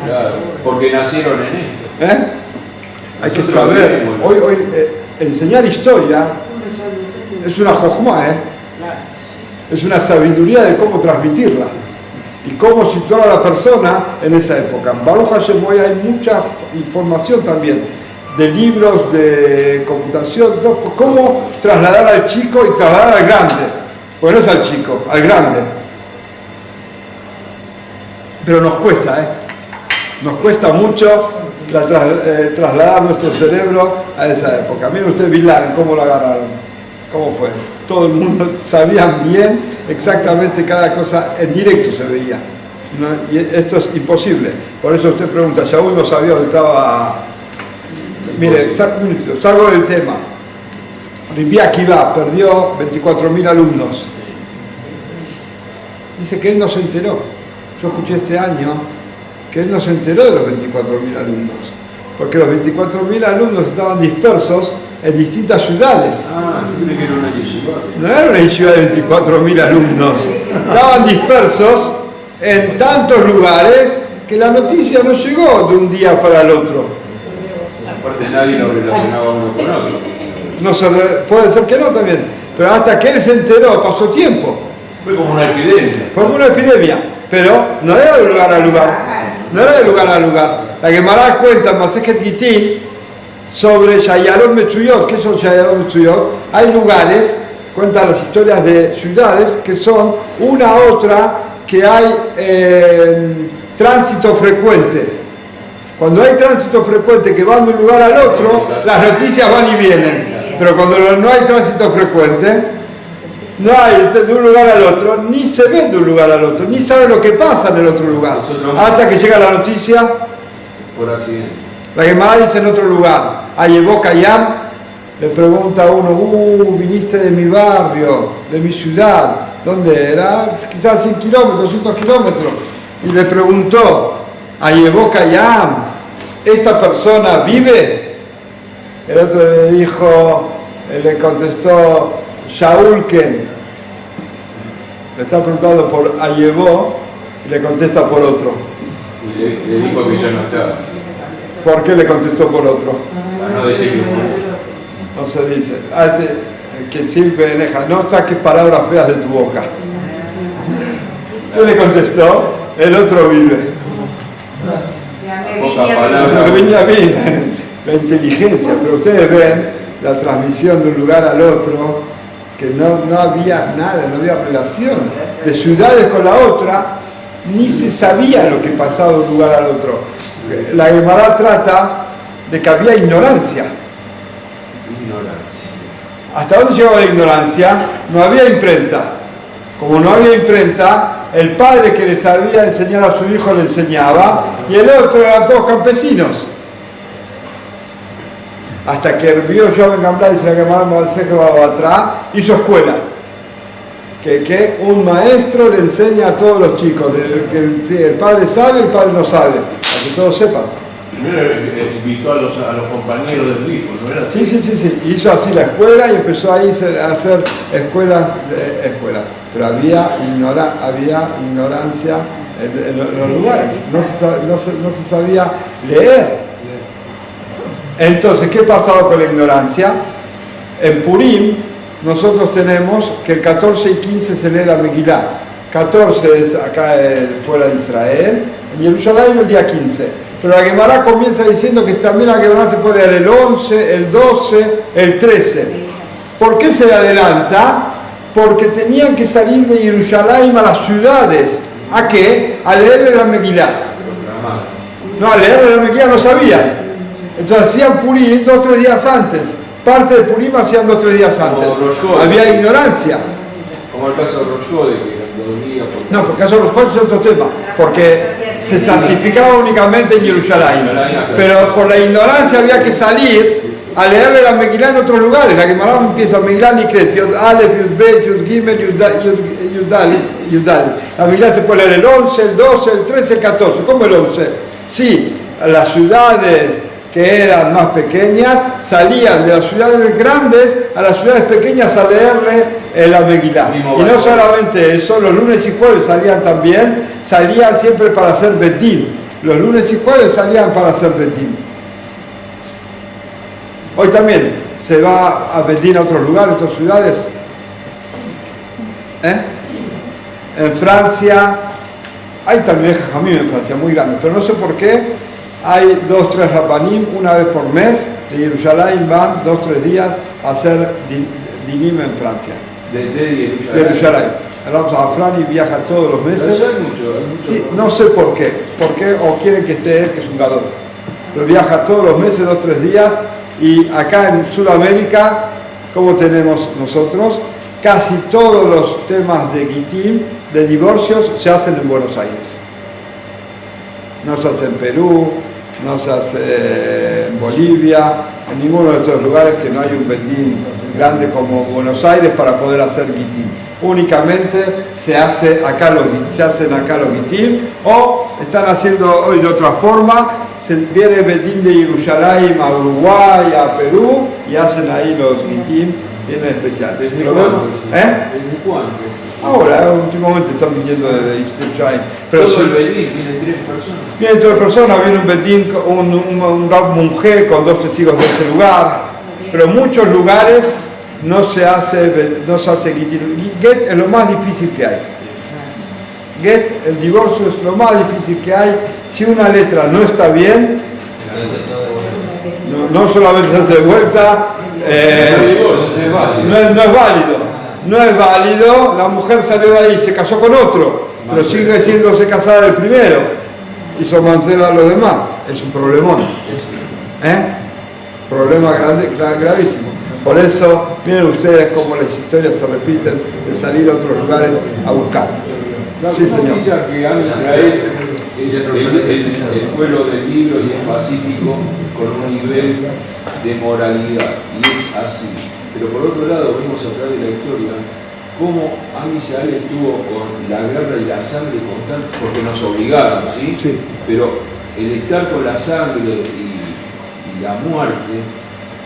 [SPEAKER 2] Claro, porque nacieron en esto.
[SPEAKER 1] Hay que saber. Hoy enseñar historia es una jojma, es una sabiduría de cómo transmitirla y cómo situar a la persona en esa época. En Baruch Hashem hoy hay mucha información también. de libros de computación, cómo trasladar al chico y trasladar al grande. Pues no es al chico, al grande. Pero nos cuesta, nos cuesta mucho trasladar nuestro cerebro a esa época. Miren ustedes Bin Laden, cómo lo agarraron, cómo fue. Todo el mundo sabía bien exactamente cada cosa, en directo se veía. ¿No? Y esto es imposible. Por eso usted pregunta, Shaul no sabía dónde estaba. Mire, salgo del tema. Rabbi Akiva perdió 24.000 alumnos. Dice que él no se enteró. Yo escuché este año que él no se enteró de los 24.000 alumnos, porque los 24.000 alumnos estaban dispersos en distintas ciudades.
[SPEAKER 2] Ah, si cree que era una yeshiva.
[SPEAKER 1] No era una yeshiva de 24.000 alumnos, estaban dispersos en tantos lugares que la noticia no llegó de un día para el otro.
[SPEAKER 2] Aparte nadie lo relacionaba uno con otro.
[SPEAKER 1] No se puede ser que no también, pero hasta que él se enteró pasó tiempo.
[SPEAKER 4] Fue como una epidemia.
[SPEAKER 1] Fue como una epidemia, pero no era de lugar a lugar. No era de lugar a lugar. La Gemara cuenta en Masejet Gitín sobre Shayarot Metzuyot. ¿Qué son Shayarot Metzuyot? Hay lugares, cuentan las historias de ciudades, que son una a otra que hay tránsito frecuente. Cuando hay tránsito frecuente que van de un lugar al otro, las noticias van y vienen. Pero cuando no hay tránsito frecuente, no hay de un lugar al otro, ni se ve de un lugar al otro, ni sabe lo que pasa en el otro lugar. Hasta que llega la noticia,
[SPEAKER 2] Por accidente.
[SPEAKER 1] la Gemara dice en otro lugar, Ayevó Kayam, le pregunta a uno, viniste de mi barrio, de mi ciudad, ¿dónde era? Quizás 100 kilómetros, 200 kilómetros. Y le preguntó, Ayevó Kayam, ¿esta persona vive? El otro le dijo, le contestó, Shaul Ken. Le está preguntando por Ayevó y le contesta por otro.
[SPEAKER 2] Y le dijo que ya no estaba.
[SPEAKER 1] ¿Por qué le contestó por otro?
[SPEAKER 2] Para no decir que
[SPEAKER 1] No se dice. Que sirve eneja, no saques palabras feas de tu boca. ¿Qué le contestó? El otro vive.
[SPEAKER 2] Poca palabra.
[SPEAKER 1] Benjamín, la inteligencia, pero ustedes ven la transmisión de un lugar al otro, que no había nada, no había relación de ciudades con la otra, ni se sabía lo que pasaba de un lugar al otro. La Gemara trata de que había ignorancia. ¿Hasta dónde llegaba la ignorancia? No había imprenta. Como no había imprenta, el padre que le sabía enseñar a su hijo le enseñaba, y el otro eran todos campesinos. Hasta que vio Ben Gamla, dice la Gemara atrás, hizo escuela. Que un maestro le enseña a todos los chicos, que el padre sabe, el padre no sabe, para que todos sepan.
[SPEAKER 4] Primero invitó a los compañeros del hijo, ¿no era así?
[SPEAKER 1] Sí. Hizo así la escuela y empezó ahí a hacer escuelas. Pero había ignorancia en los lugares, no se sabía leer. Entonces, ¿qué pasaba con la ignorancia? En Purim nosotros tenemos que el 14 y 15 se lee la Megilá. 14 es acá fuera de Israel, en Jerusalén el día 15. Pero la Gemara comienza diciendo que también la Gemara se puede leer el 11, el 12, el 13. ¿Por qué se le adelanta? Porque tenían que salir de Jerusalén a las ciudades. ¿A qué? A leerle la Megilá. No, a leerle la Megilá no sabían. Entonces hacían Purim 2 o 3 días antes. Parte de Purim hacían 2 o 3 días antes. Había ignorancia.
[SPEAKER 2] Como el caso de Roshode, que eran 2 días.
[SPEAKER 1] No, porque el caso de los cuales es otro tema. Porque se santificaba únicamente en Jerusalén. Pero por la ignorancia había que salir a leerle la Megilá en otros lugares. La Gemara empieza Megilá Nikret, Yod Alef, Yud Bet, Yud Gimel, Yud Dalet. La Megilá se puede leer el 11, el 12, el 13, el 14. ¿Cómo el 11? Sí, las ciudades que eran más pequeñas salían de las ciudades grandes a las ciudades pequeñas a leerle la Megilá. Y no solamente eso, los lunes y jueves salían siempre para hacer Betín. Los lunes y jueves salían para hacer Betín. Hoy también se va a Betín a otros lugares, a otras ciudades. En Francia, hay también Jajamim en Francia, muy grandes, pero no sé por qué hay 2-3 rabanim una vez por mes de Jerusalén, van 2-3 días a hacer dinim en Francia,
[SPEAKER 2] Desde
[SPEAKER 1] de Jerusalén. El Rav Zafrani viaja todos los meses.
[SPEAKER 2] Pero hay mucho.
[SPEAKER 1] Sí, no sé por qué, o quieren que esté él, que es un gadol, pero viaja todos los meses, 2-3 días, y acá en Sudamérica, como tenemos nosotros, casi todos los temas de Gitim, de divorcios, se hacen en Buenos Aires. No se hace en Perú, no se hace en Bolivia, en ninguno de estos lugares que no hay un bedín grande como Buenos Aires para poder hacer Gitim. Únicamente se hacen acá los Gitim, o están haciendo hoy de otra forma, viene bedín de Jerusalén a Uruguay, a Perú, y hacen ahí los Gitim, vienen especiales.
[SPEAKER 2] ¿Desde
[SPEAKER 1] ¿Lo
[SPEAKER 2] cuándo?
[SPEAKER 1] vemos?
[SPEAKER 2] ¿Desde cuándo?
[SPEAKER 1] Ahora, últimamente están viniendo de Jerusalén. Pero
[SPEAKER 2] Todo el bedín tiene 3 personas.
[SPEAKER 1] viene 3 personas, viene un bedín, un Rav Mungé con 2 testigos de ese lugar, pero en muchos lugares no se hace Gitim. Get es lo más difícil que hay. Get, el divorcio es lo más difícil que hay. Si una letra no está bien, no solamente se hace de vuelta, no es válido, la mujer salió de ahí y se casó con otro, pero sigue siéndose casada del primero, hizo mancera a los demás, es un problemón, problema gravísimo. Por eso, miren ustedes cómo las historias se repiten de salir a otros lugares a buscar. Sí, señor.
[SPEAKER 2] Dice que Am Israel es el pueblo del libro y es pacífico con un nivel de moralidad, y es así. Pero por otro lado, vemos a través de la historia cómo Am Israel estuvo con la guerra y la sangre constante, porque nos obligaron, ¿sí?
[SPEAKER 1] Sí.
[SPEAKER 2] Pero el estar con la sangre y la muerte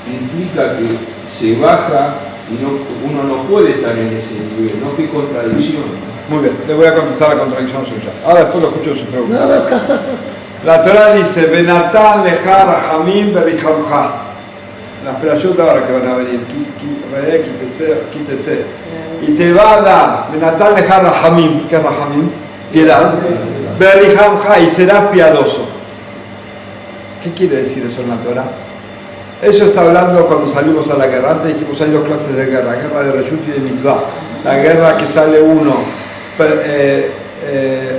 [SPEAKER 2] implica que se baja y uno no puede estar en ese nivel, ¿no? Qué contradicción.
[SPEAKER 1] Muy bien, le voy a contestar la contradicción suya. Ahora después lo escucho su pregunta. La Torah dice, Benatán lejar rahamim berichamcha. Las perashot ahora que van a venir, quítese. Y te va a dar, Benatán lejar rahamim, ¿qué es rahamim? Piedad. Berichamcha, y serás piadoso. ¿Qué quiere decir eso en la Torah? Eso está hablando cuando salimos a la guerra. Antes dijimos hay 2 clases de guerra de Reshut y de Mitzvah. La guerra que sale uno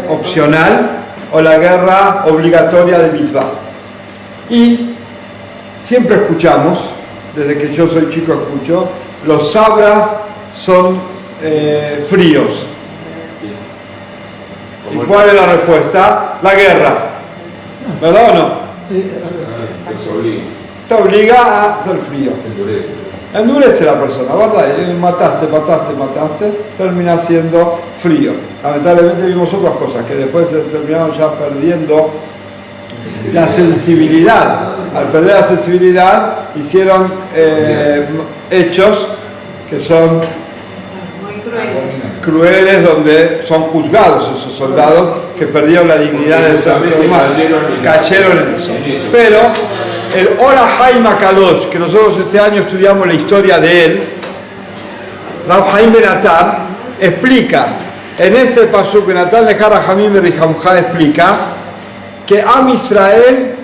[SPEAKER 1] opcional o la guerra obligatoria de Mitzvah. Y siempre escuchamos, desde que yo soy chico escucho, los sabras son fríos. ¿Y cuál es la respuesta? La guerra. ¿Verdad o no? Te obliga a ser frío. Endurece la persona, ¿verdad? Mataste, termina siendo frío. Lamentablemente vimos otras cosas que después terminaron ya perdiendo la sensibilidad. Al perder la sensibilidad hicieron hechos que son crueles, donde son juzgados esos soldados que perdieron la dignidad del ser humano. Cayeron en eso. Pero el Ora Haim Akadosh, que nosotros este año estudiamos la historia de él, Rav Haim Benatar, explica, en este pasuk, Benatar Lejara Hamim Berichamcha, explica que Am Israel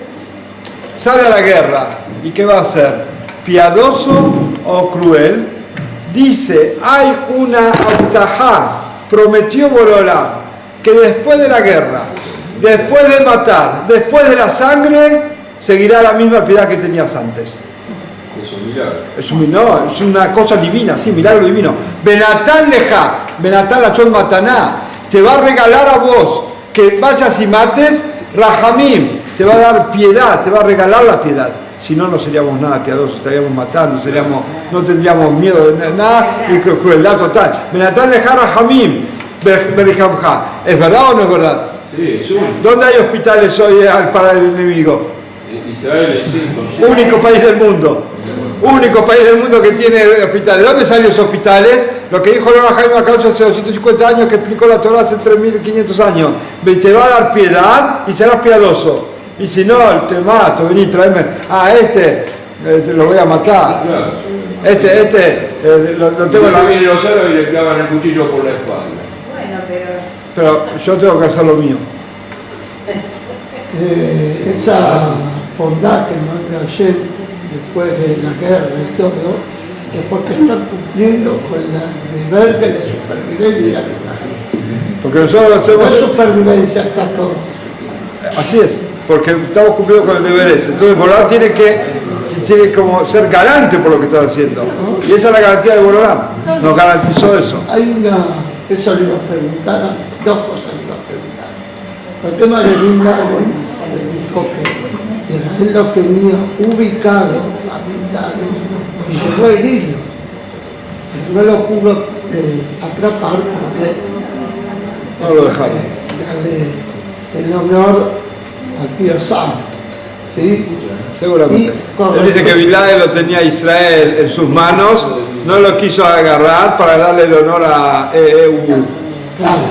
[SPEAKER 1] sale a la guerra, ¿y qué va a hacer? ¿Piadoso o cruel? Dice, hay una abtajá, prometió Borolá, que después de la guerra, después de matar, después de la sangre, seguirá la misma piedad que tenías antes.
[SPEAKER 2] Es un milagro.
[SPEAKER 1] Es una cosa divina, sí, milagro divino. Benatán leja, Benatán lachon mataná, te va a regalar a vos que vayas y mates, Rahamim, te va a dar piedad, te va a regalar la piedad. Si no, no seríamos nada piadosos, estaríamos matando, no tendríamos miedo de nada y crueldad total. Benatán leja Rahamim, Berichamcha. ¿Es verdad o no es verdad?
[SPEAKER 2] Sí, es único.
[SPEAKER 1] ¿Dónde hay hospitales hoy para el enemigo?
[SPEAKER 2] Israel es 5.
[SPEAKER 1] Único país del mundo. Único país del mundo que tiene hospitales. ¿De dónde salen esos hospitales? Lo que dijo Lora Jaime Acaucho hace 250 años, que explicó la Torah hace 3.500 años. Te va a dar piedad y serás piadoso. Y si no, te mato, vení, tráeme. Lo voy a matar.
[SPEAKER 2] Claro.
[SPEAKER 1] Lo tengo en la...
[SPEAKER 2] Vienen los árabes y le clavan el cuchillo por la espalda.
[SPEAKER 5] Bueno,
[SPEAKER 1] Pero yo tengo que hacer lo mío.
[SPEAKER 6] esa bondad que manda Hashem después de la guerra y todo, es porque están cumpliendo con el deber de la supervivencia.
[SPEAKER 1] Porque nosotros
[SPEAKER 6] La
[SPEAKER 1] hacemos...
[SPEAKER 6] supervivencia está todo.
[SPEAKER 1] Así es, porque estamos cumpliendo con el deber ese. Entonces Borolán tiene como ser garante por lo que está haciendo. Y esa es la garantía de Borolán. Nos garantizó eso.
[SPEAKER 6] Hay eso le iba a preguntar, dos cosas le iba a preguntar. El tema de Bin Laden, le dijo que Israel lo tenía ubicado a Bin Laden y llegó a herirlo. No lo pudo atrapar porque
[SPEAKER 1] No lo dejaron.
[SPEAKER 6] darle el honor al tío Sam. ¿Sí?
[SPEAKER 1] Seguramente. Él dice que Bin Laden lo tenía Israel en sus manos, no lo quiso agarrar para darle el honor a EEU.
[SPEAKER 6] Claro.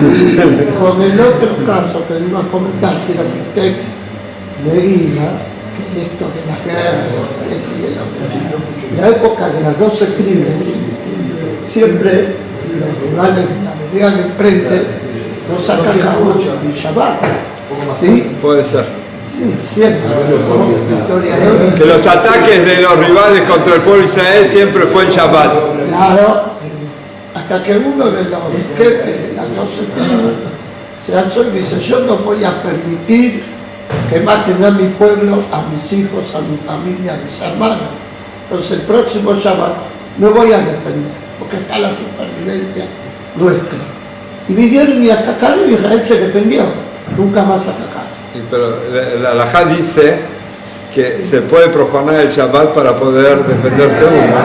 [SPEAKER 6] Y con el otro caso que le iba a comentar, que era que usted me diga que esto de las guerras, la época de las 12 crímenes, siempre los rurales de la vereda de frente no sacan la olla del Shabbat. ¿Sí?
[SPEAKER 1] Puede ser.
[SPEAKER 6] Sí, siempre. Historiadores.
[SPEAKER 1] Que los ataques de los rivales contra el pueblo de Israel siempre fue en Shabbat.
[SPEAKER 6] Claro, hasta que uno de los jefes de las 12 tribus se alzó y dice, yo no voy a permitir que maten a mi pueblo, a mis hijos, a mi familia, a mis hermanos. Entonces el próximo Shabbat me voy a defender, porque está la supervivencia nuestra. Y vinieron y atacaron y Israel se defendió, nunca más atacaron.
[SPEAKER 1] Sí, pero la halajá dice que se puede profanar el Shabbat para poder defenderse uno.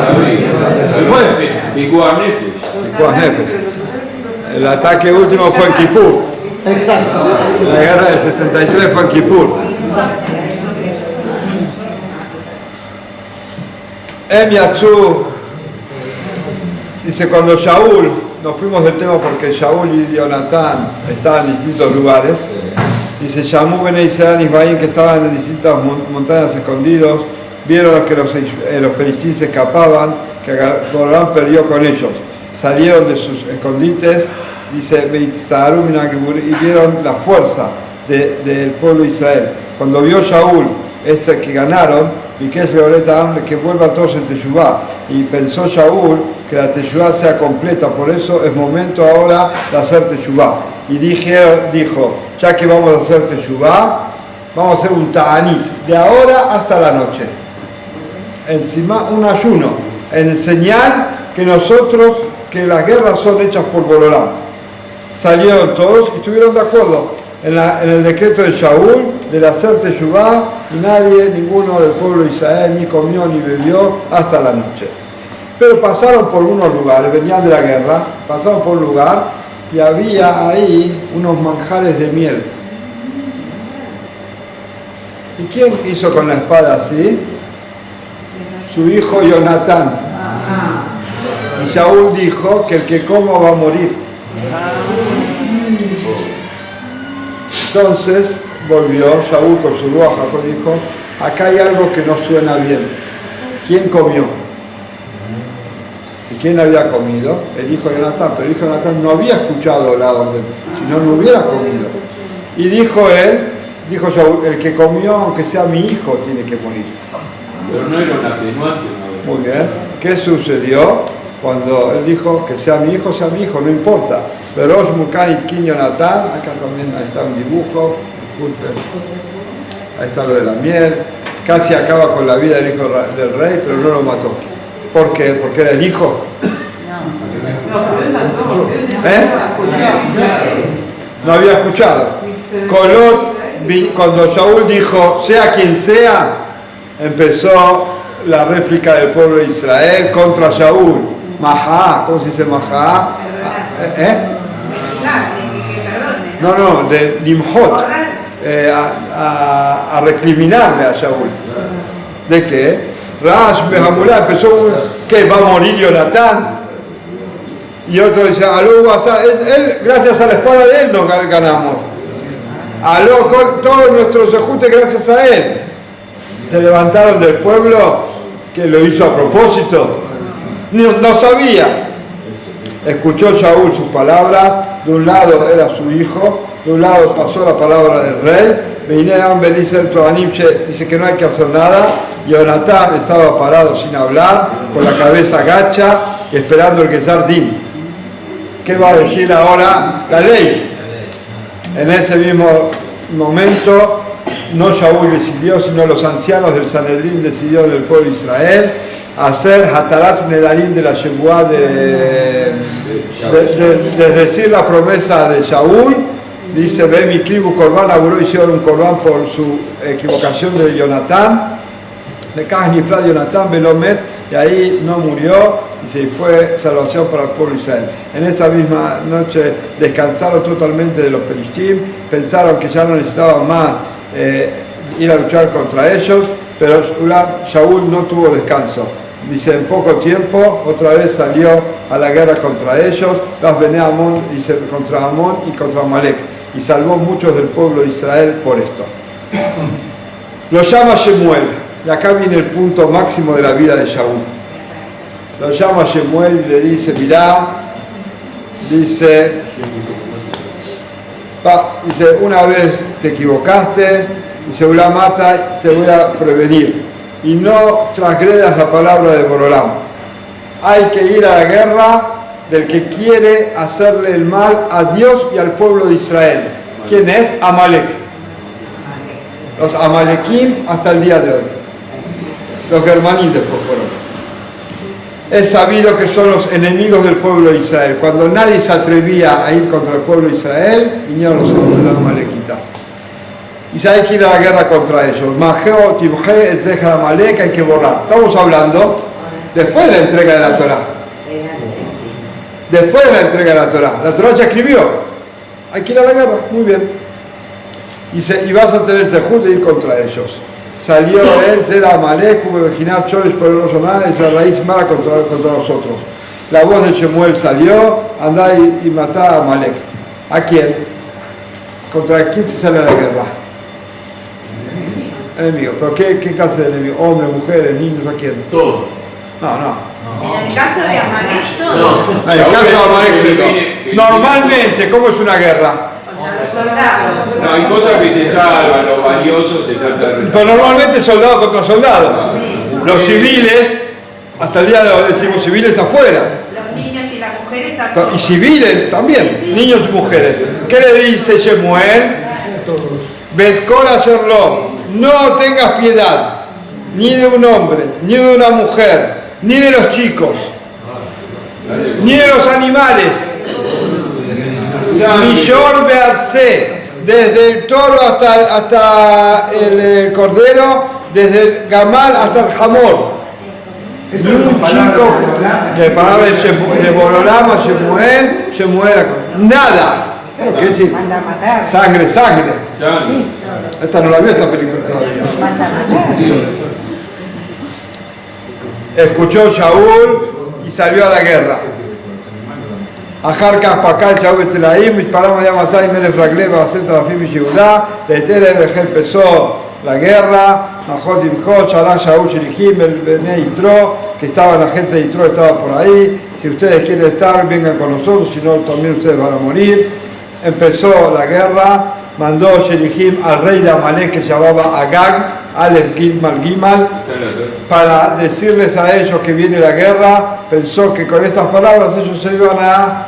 [SPEAKER 1] Se puede.
[SPEAKER 2] Picúa Nefesh.
[SPEAKER 1] Picúa Nefesh. El ataque último fue en Kippur.
[SPEAKER 6] Exacto.
[SPEAKER 1] La guerra del 73 fue en Kippur. Yatsu dice, cuando Shaul, nos fuimos del tema porque Shaul y Jonatán estaban en distintos lugares, dice, Shamu Ben Israel y Ismael, que estaban en distintas montañas escondidos, vieron que los peristíes se escapaban, que Borolán peleó con ellos. Salieron de sus escondites, dice, y vieron la fuerza del pueblo de Israel. Cuando vio Shaul que ganaron, y que es que vuelvan todos en Teshuvá. Y pensó Shaul que la Teshuvá sea completa, por eso es momento ahora de hacer Teshuvá. Y dijo, ya que vamos a hacer Teshuvá, vamos a hacer un ta'anit, de ahora hasta la noche. Encima un ayuno, en señal que que las guerras son hechas por Borolán. Salieron todos y estuvieron de acuerdo en el decreto de Shaul del hacer Teshuvá, y ninguno del pueblo de Israel ni comió ni bebió hasta la noche. Pero pasaron por unos lugares, venían de la guerra, pasaron por un lugar y había ahí unos manjares de miel. ¿Y quién hizo con la espada así? Su hijo Jonatán. Y Shaul dijo que el que coma va a morir. Entonces volvió Shaul con su ruaj y dijo, acá hay algo que no suena bien. ¿Quién comió? ¿Y quién había comido? El hijo de Jonatán, pero el hijo de Jonatán no había escuchado la orden, si no hubiera comido. Y dijo Shaul, el que comió, aunque sea mi hijo, tiene que morir.
[SPEAKER 2] Pero no era un atenuante.
[SPEAKER 1] Muy bien. ¿Qué sucedió? Cuando él dijo que sea mi hijo, no importa. Pero Shmukanit Kin Jonatán, acá también está un dibujo, disculpen. Ahí está lo de la miel. Casi acaba con la vida del hijo del rey, pero no lo mató. ¿Por qué? Porque era el hijo. No había escuchado. Colot, cuando Shaul dijo, sea quien sea, empezó la réplica del pueblo de Israel contra Shaul. Mahá, ¿cómo se dice Mahá? No, de Nimhot, a recriminarle a Shaul. ¿De qué? Rash Behamulá empezó, ¿qué? ¿Va a morir Jonatán? Y otro dice, él, gracias a la espada de él nos ganamos. Con todos nuestros ejutes gracias a él. Se levantaron del pueblo que lo hizo a propósito. No sabía. Escuchó Shaul sus palabras. De un lado era su hijo de un lado pasó la palabra del rey, dice que no hay que hacer nada. Jonatán estaba parado sin hablar, con la cabeza gacha, esperando el Gezar Din. ¿Qué va a decir ahora la ley? En ese mismo momento, no Shaul decidió, sino los ancianos del Sanedrín decidieron el pueblo de Israel hacer Hatarat Nedarim de la Shebuá de decir la promesa de Shaul. Dice, ve mi tribu Corban, aburó, hicieron un Corban por su equivocación de Jonatán. Le cae Niflad Jonatán, Belomet, y ahí no murió, y se fue salvación para el pueblo de Israel. En esa misma noche descansaron totalmente de los Pelishtim, pensaron que ya no necesitaban más ir a luchar contra ellos, pero Shaul no tuvo descanso. Dice, en poco tiempo, otra vez salió a la guerra contra ellos, las Bené Amón, contra Amón y contra Amalek, y salvó muchos del pueblo de Israel por esto. Lo llama Shemuel, y acá viene el punto máximo de la vida de Shaul. Lo llama Shemuel y le dice, mirá, dice, una vez te equivocaste, dice, Ulá mata, te voy a prevenir. Y no transgredas la palabra de Borolam. Hay que ir a la guerra del que quiere hacerle el mal a Dios y al pueblo de Israel. ¿Quién es? Amalek. Los Amalekim hasta el día de hoy. Los germaníes después fueron. Es sabido que son los enemigos del pueblo de Israel. Cuando nadie se atrevía a ir contra el pueblo de Israel, vinieron los amalequitas. Y se hay que ir a la guerra contra ellos. Majeo, Tibje, Etzeja, Amalek, hay que borrar. Estamos hablando después de la entrega de la Torá. Después de la entrega de la Torá. La Torá ya escribió. Hay que ir a la guerra. Muy bien. Y vas a tener el sejud de ir contra ellos. Salió él de la Amalek, como imaginar chores poderosos más, es la raíz mala contra nosotros. La voz de Shemuel salió, andá y matá a Amalek. ¿A quién? ¿Contra quién se sale a la guerra? Enemigo. ¿Pero qué clase de enemigo? ¿Hombres, mujeres, niños? ¿A quién?
[SPEAKER 4] Todo.
[SPEAKER 1] No.
[SPEAKER 5] En el caso de Amalek, todo.
[SPEAKER 4] No.
[SPEAKER 1] En el caso de Amalek, normalmente, ¿cómo es una guerra?
[SPEAKER 5] Contra los soldados.
[SPEAKER 2] No, hay cosas que se salvan, los valiosos se trata de respetar.
[SPEAKER 1] Pero normalmente soldado contra soldado. Los civiles, hasta el día de hoy decimos civiles afuera.
[SPEAKER 5] Los niños y las mujeres también.
[SPEAKER 1] Y civiles también, niños y mujeres. ¿Qué le dice Shemuel? Betkol hacerlo. No tengas piedad, ni de un hombre, ni de una mujer, ni de los chicos, ni de los animales. Millor Beatse, desde el toro hasta el cordero, desde el gamal hasta el jamor. Ni un chico, de palabra de Borolam a Shemuel, nada. ¿Qué decir? Sangre. Esta no la vio, esta película todavía. Escuchó Shaul y salió a la guerra. Ajar Kaspakal, Shaul Betelaim, disparamos ya matar y Melech Ragleva, Aceta la Fim y Yehudá, Letere Beje empezó la guerra, Majot Imjot, Shalach Shaul Shirihim, el Bene Yitro, que estaba la gente de Yitro, estaba por ahí. Si ustedes quieren estar, vengan con nosotros, si no, también ustedes van a morir. Empezó la guerra, mandó Sherihim al rey de Amalek que se llamaba Agag, Aleph Gimal, para decirles a ellos que viene la guerra. Pensó que con estas palabras ellos se iban a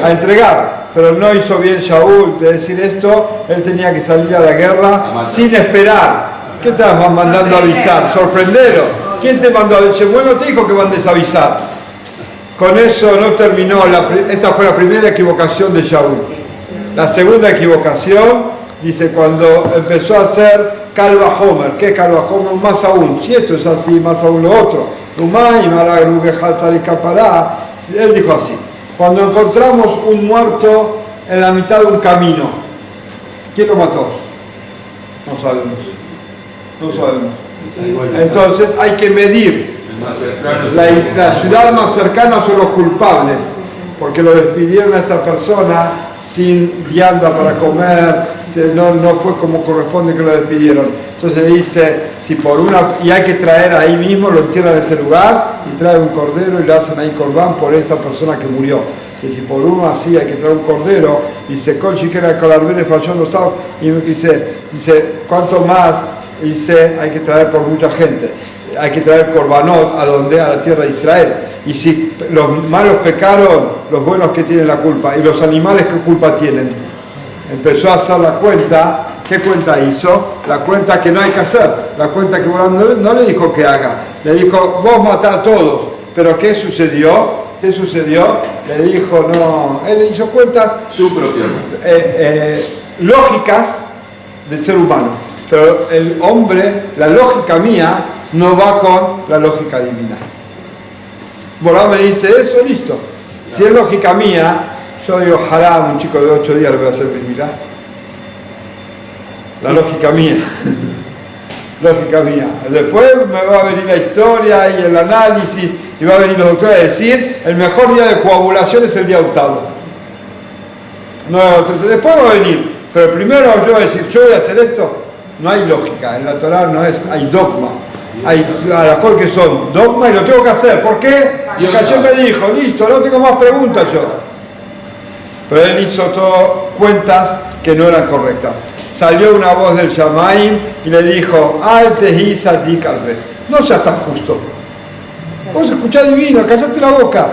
[SPEAKER 1] entregar, pero no hizo bien Shaul de decir esto. Él tenía que salir a la guerra sin esperar. ¿Qué te van mandando a avisar? Sorprendero. ¿Quién te mandó a avisar? Bueno, te dijo que mandes a avisar. Con eso no terminó, esta fue la primera equivocación de Shaul. La segunda equivocación, dice, cuando empezó a hacer Calva Homer. ¿Qué es Calva Homer? Más aún, si esto es así, más aún lo otro. Él dijo así, cuando encontramos un muerto en la mitad de un camino, ¿quién lo mató? No sabemos. Entonces hay que medir. La ciudad más cercana son los culpables, porque lo despidieron a esta persona sin vianda para comer, no fue como corresponde que lo despidieron. Entonces dice, y hay que traer ahí mismo, lo entierran en ese lugar y traen un cordero y le hacen ahí corbán por esta persona que murió. que si por uno así hay que traer un cordero, dice, Kol Shikera Kolarbenes Fallón los Sab, y dice, cuánto más, dice, hay que traer por mucha gente, hay que traer Korbanot a la tierra de Israel. Y si los malos pecaron, los buenos que tienen la culpa, y los animales qué culpa tienen. Empezó a hacer la cuenta. ¿Qué cuenta hizo? La cuenta que no hay que hacer, la cuenta que no le dijo que haga, le dijo, vos matá a todos, pero ¿qué sucedió? ¿Qué sucedió? Le dijo, no, él hizo cuentas
[SPEAKER 2] Su propio
[SPEAKER 1] lógicas del ser humano, pero el hombre, la lógica mía, no va con la lógica divina. Borá me dice eso, listo. Si es lógica mía, yo digo, haram, un chico de 8 días le voy a hacer bismillah. La lógica mía. Lógica mía. Después me va a venir la historia y el análisis y va a venir los doctores a decir el mejor día de coagulación es el día octavo. No, entonces después va a venir, pero primero yo voy a decir yo voy a hacer esto. No hay lógica, en la Torá no es, hay dogma. Hay a lo mejor que son dogma y lo tengo que hacer. ¿Por qué? Porque Hashem me dijo, listo, no tengo más preguntas yo. Pero él hizo todo cuentas que no eran correctas. Salió una voz del Shamaim y le dijo, Al tehi sadik albe. No seas tan justo. Vos escuchás divino, callate la boca.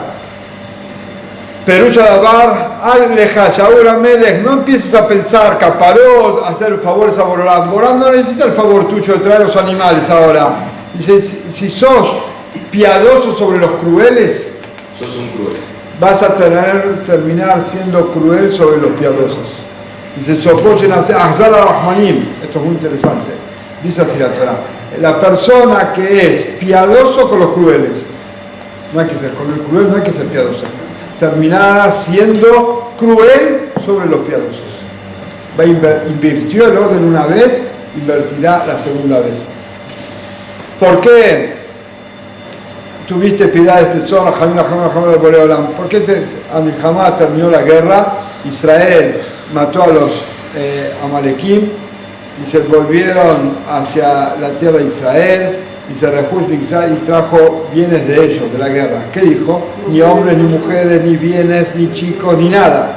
[SPEAKER 1] Perusa Dabar, al leja, Shaul Amelech, no empieces a pensar, caparot, hacer favores a Borolán. Borolán no necesita el favor tuyo de traer los animales ahora. Dice, si sos piadoso sobre los crueles,
[SPEAKER 2] sos un cruel.
[SPEAKER 1] Vas a terminar siendo cruel sobre los piadosos. Dice, Sofoyen Azar al-Rahmanim. Esto es muy interesante. Dice así la Torah. La persona que es piadoso con los crueles. No hay que ser, con el cruel no hay que ser piadoso. Terminará siendo cruel sobre los piadosos. Invirtió el orden una vez, invertirá la segunda vez. ¿Por qué tuviste piedad de este zona? ¿Por qué Amilhamá terminó la guerra? Israel mató a los Amalequim y se volvieron hacia la tierra de Israel y se refugió y trajo bienes de ellos, de la guerra. ¿Qué dijo? Ni hombres, ni mujeres, ni bienes, ni chicos, ni nada.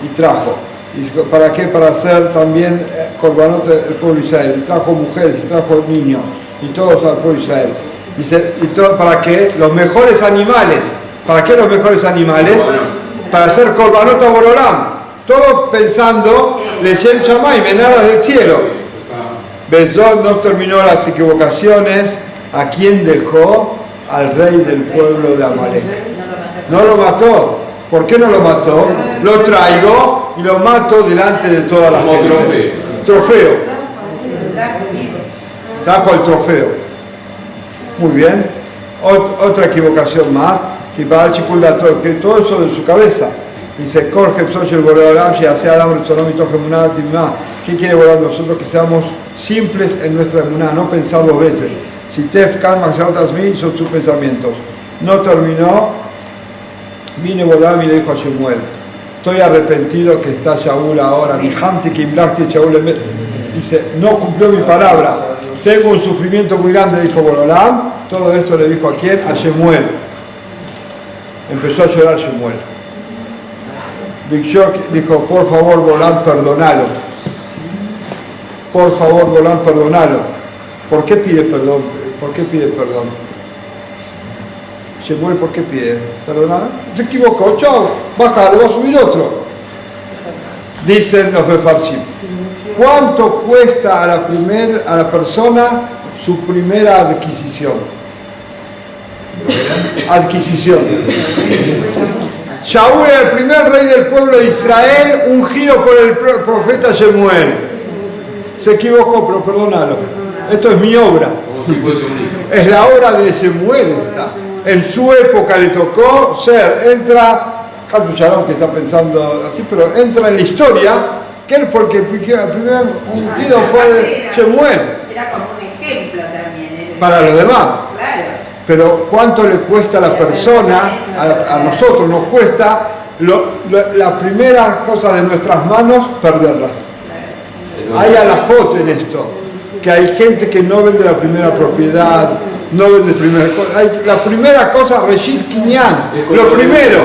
[SPEAKER 1] Y trajo. ¿Y para qué? Para hacer también Korbanot del pueblo de Israel. Y trajo mujeres, y trajo niños, y todos al pueblo de Israel. Dice, ¿y todo para qué? Los mejores animales. ¿Para qué los mejores animales? Para hacer Korbanot a Borolam. Todos pensando, Leshem Shammai, menadas del cielo. Bezod no terminó las equivocaciones. ¿A quién dejó? Al rey del pueblo de Amalek. No lo mató. ¿Por qué no lo mató? Lo traigo y lo mato delante de toda la gente. Trofeo. Trajo el trofeo. Muy bien. Otra equivocación más. Que para el chiculdato, que todo eso de su cabeza. Dice, ¿qué quiere volar nosotros? Que seamos simples en nuestra emuná, no pensar 2 veces. Si Tef Kalma son sus pensamientos. No terminó, vine volar y le dijo a Shemuel, estoy arrepentido que está Shaul ahora, mi Hamti Kimlachti Shaul. Dice, no cumplió mi palabra, tengo un sufrimiento muy grande, dijo Borolam. Todo esto le dijo a quién? A Shemuel. Empezó a llorar Shemuel. Big Shock dijo, por favor, Borolam, perdonalo. Por favor, Borolam, perdonalo. ¿Por qué pide perdón? ¿Por qué pide perdón? Shemuel, ¿por qué pide? ¿Perdonalo? Se equivocó, chao, bájalo, va a subir otro. Dicen los Mefarshim, ¿cuánto cuesta a la persona su primera adquisición? Adquisición. Shaul era el primer rey del pueblo de Israel, ungido por el profeta Shemuel. Se equivocó, pero perdónalo. Esto es mi obra. Es la obra de Shemuel esta. En su época le tocó ser, entra, Hatu Shalom que está pensando así, pero entra en la historia, que él porque el primer ungido fue Shemuel.
[SPEAKER 5] Era como un ejemplo también.
[SPEAKER 1] Para los demás.
[SPEAKER 5] Claro.
[SPEAKER 1] Pero ¿cuánto le cuesta a la persona, a nosotros nos cuesta la primera cosa de nuestras manos, perderlas? Hay alajot en esto, que hay gente que no vende la primera propiedad, no vende la primera cosa, la primera cosa, Reshit Kinyan, lo primero.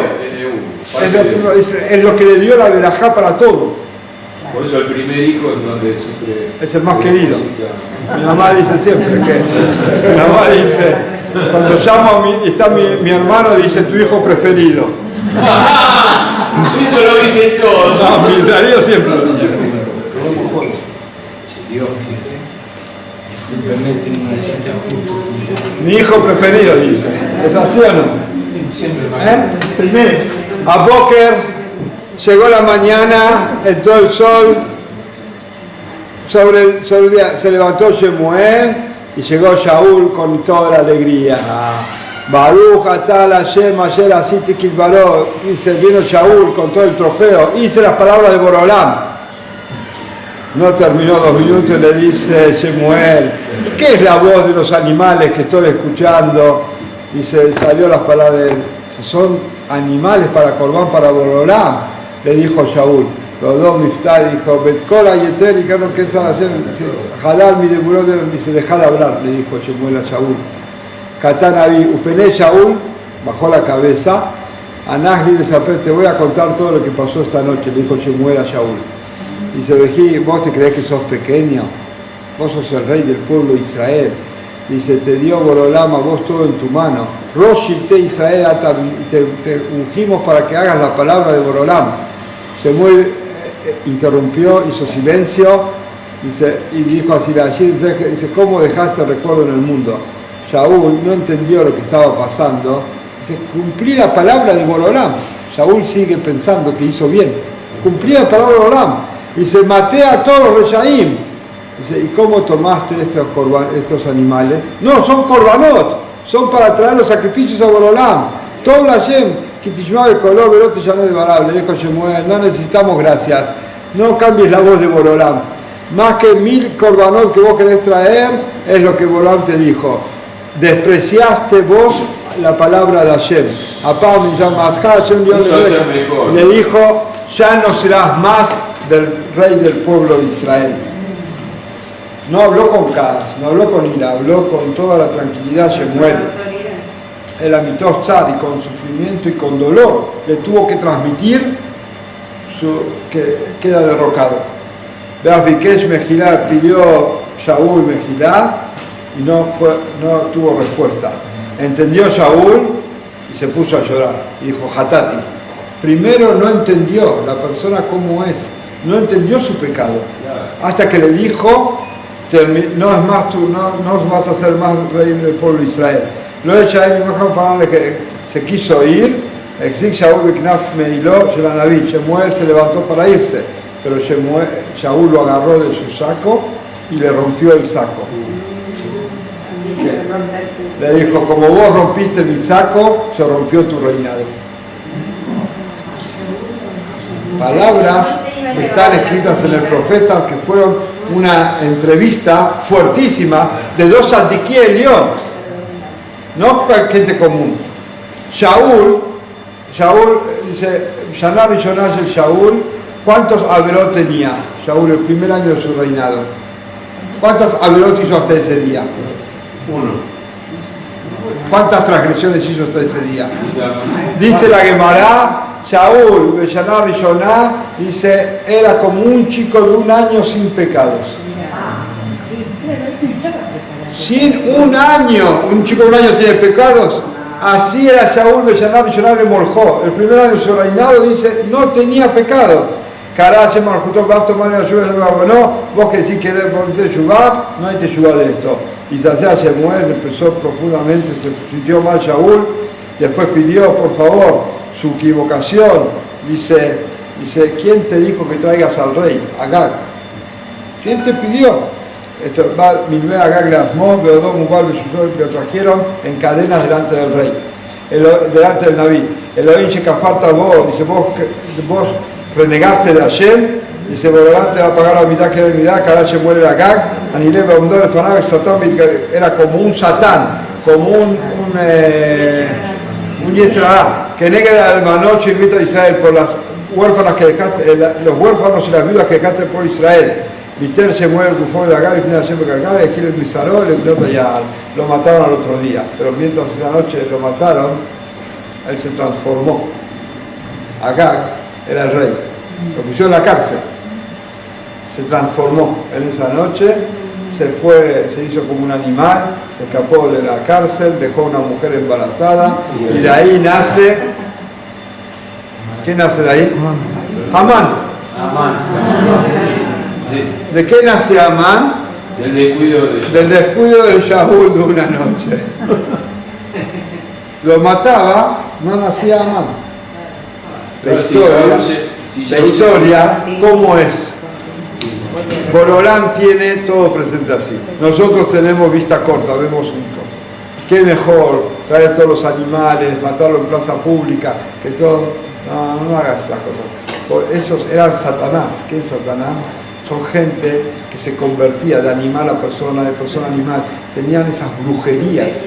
[SPEAKER 1] Es lo que le dio la verajá para todo.
[SPEAKER 2] Por eso el primer hijo es donde siempre...
[SPEAKER 1] Es el más querido.
[SPEAKER 2] Sí, claro.
[SPEAKER 1] Mi mamá dice siempre que... Mi mamá dice, cuando llamo a mi, está mi hermano, dice tu hijo preferido.
[SPEAKER 2] Eso lo dicen todos.
[SPEAKER 1] No, mi Darío siempre lo dice.
[SPEAKER 7] Si Dios quiere, y permiten una cita juntos.
[SPEAKER 1] Mi hijo preferido, dice. ¿Es así o no?
[SPEAKER 6] Primero,
[SPEAKER 1] A Boker, llegó la mañana, entró el sol, sobre el día se levantó Shemuel y llegó Shaul con toda la alegría. Baruch Atal Hashem Asher Asiti Kitbaró, dice, vino Shaul con todo el trofeo, hice las palabras de Borolam. No terminó 2 minutos y le dice Shemuel, ¿y qué es la voz de los animales que estoy escuchando? Dice, salió las palabras de él, son animales para Corbán, para Borolam, le dijo Shaul. Los dos Miftah dijo, Betkola y Eter, y que no que Hadal mi de dice, dejá de hablar, le dijo Shemuel a Shaul. Katanabi, Upené Shaul, bajó la cabeza, a Nahli de Zapet, te voy a contar todo lo que pasó esta noche, le dijo Shemuel a Shaul. Dice, Vejí, vos te crees que sos pequeño, vos sos el rey del pueblo de Israel. Dice, te dio Borolam a vos todo en tu mano. Roshite Israel, te ungimos para que hagas la palabra de Borolam. Shemuel interrumpió, hizo silencio, dice, y dijo así, dice, ¿cómo dejaste recuerdo en el mundo? Shaul no entendió lo que estaba pasando. Dice, cumplí la palabra de Borolam. Shaul sigue pensando que hizo bien. Cumplí la palabra de Borolam. Dice, maté a todos los Reshaim. Dice, ¿y cómo tomaste estos animales? No, son korbanot. Son para traer los sacrificios a Borolam. Tov Hashem, Kitishma de color, velote ya no de barable. Le dijo Shemuel, no necesitamos gracias. No cambies la voz de Borolam. Más que 1000 korbanot que vos querés traer, es lo que Borolam te dijo. Despreciaste vos la palabra de Hashem. Le dijo, ya no serás más del rey del pueblo de Israel. No habló con Kadas, no habló con ira, habló con toda la tranquilidad Shemuel. El Amitotzad, y con sufrimiento y con dolor le tuvo que transmitir que queda derrocado. Veas, Vikesh Mejilá, pidió Shaul Mejilá y no tuvo respuesta. Entendió Shaul y se puso a llorar. Y dijo, Hatati. Primero no entendió la persona cómo es, no entendió su pecado. Hasta que le dijo, no es más tú, no vas a ser más rey del pueblo de Israel. Lo de Shaul, que se quiso ir, Shaul Shemuel se levantó para irse, pero Shaul lo agarró de su saco y le rompió el saco. Le dijo, como vos rompiste mi saco, se rompió tu reinado. Palabras que están escritas en el profeta, que fueron una entrevista fuertísima de 2 Tzadikí Elión, no gente común. Shaul dice, Shanar y Jonás el Shaul, ¿cuántos averot tenía Shaul el primer año de su reinado? ¿Cuántas averot hizo hasta ese día?
[SPEAKER 4] 1.
[SPEAKER 1] ¿Cuántas transgresiones hizo hasta ese día? Dice la Gemara, Shaul, Beshanar y Jonás, dice, era como un chico de 1 año sin pecados. Sin 1 año, un chico de 1 año tiene pecados. Así era Shaul, Beshanar y Jonás de Moljó. El primer año de su reinado, dice, no tenía pecado. Carache, Marjutó, Bafto, Mario, no, vos que decís que eres por Teshuvá, no hay Teshuvá de esto. Y Shemuel empezó profundamente, se sintió mal Shaul, después pidió por favor su equivocación. Dice, ¿quién te dijo que traigas al rey? Agag. ¿Quién te pidió? Milvé Agag le asmó, lo trajeron en cadenas delante del rey, delante del Naví. Elohim Shekafarta vos, dice, vos renegaste de Hashem, dice, Borolam te va a pagar la mitad que de mitad, Karache muere la Agag, Anilé Bondor, el Fanab, Satán, era como un Satán, como un Yetzirah, que negra el Manoche y invita a Israel por las huérfanas que dejaste, los huérfanos y las viudas que dejaste por Israel. Viter se muere el Gufón de la Agag, y final siempre cargada, y Gil el Mizaró, lo mataron al otro día, pero mientras esa noche lo mataron, él se transformó. Agag, era el rey. Lo pusieron en la cárcel. Se transformó en esa noche, se fue, se hizo como un animal, se escapó de la cárcel, dejó a una mujer embarazada y de ahí nace. ¿Qué nace de ahí? Amán.
[SPEAKER 2] Amán,
[SPEAKER 1] ¿De qué nace Amán?
[SPEAKER 2] del descuido de
[SPEAKER 1] Del descuido de Shaul de una noche. Lo mataba, no nacía Amán. La historia, ¿cómo es? Borolán tiene todo presente así. Nosotros tenemos vista corta, vemos un cosa. Qué mejor traer todos los animales, matarlo en plaza pública, que todo. No hagas las cosas. Por esos eran Satanás. ¿Qué es Satanás? Son gente que se convertía de animal a persona, de persona a animal. Tenían esas brujerías.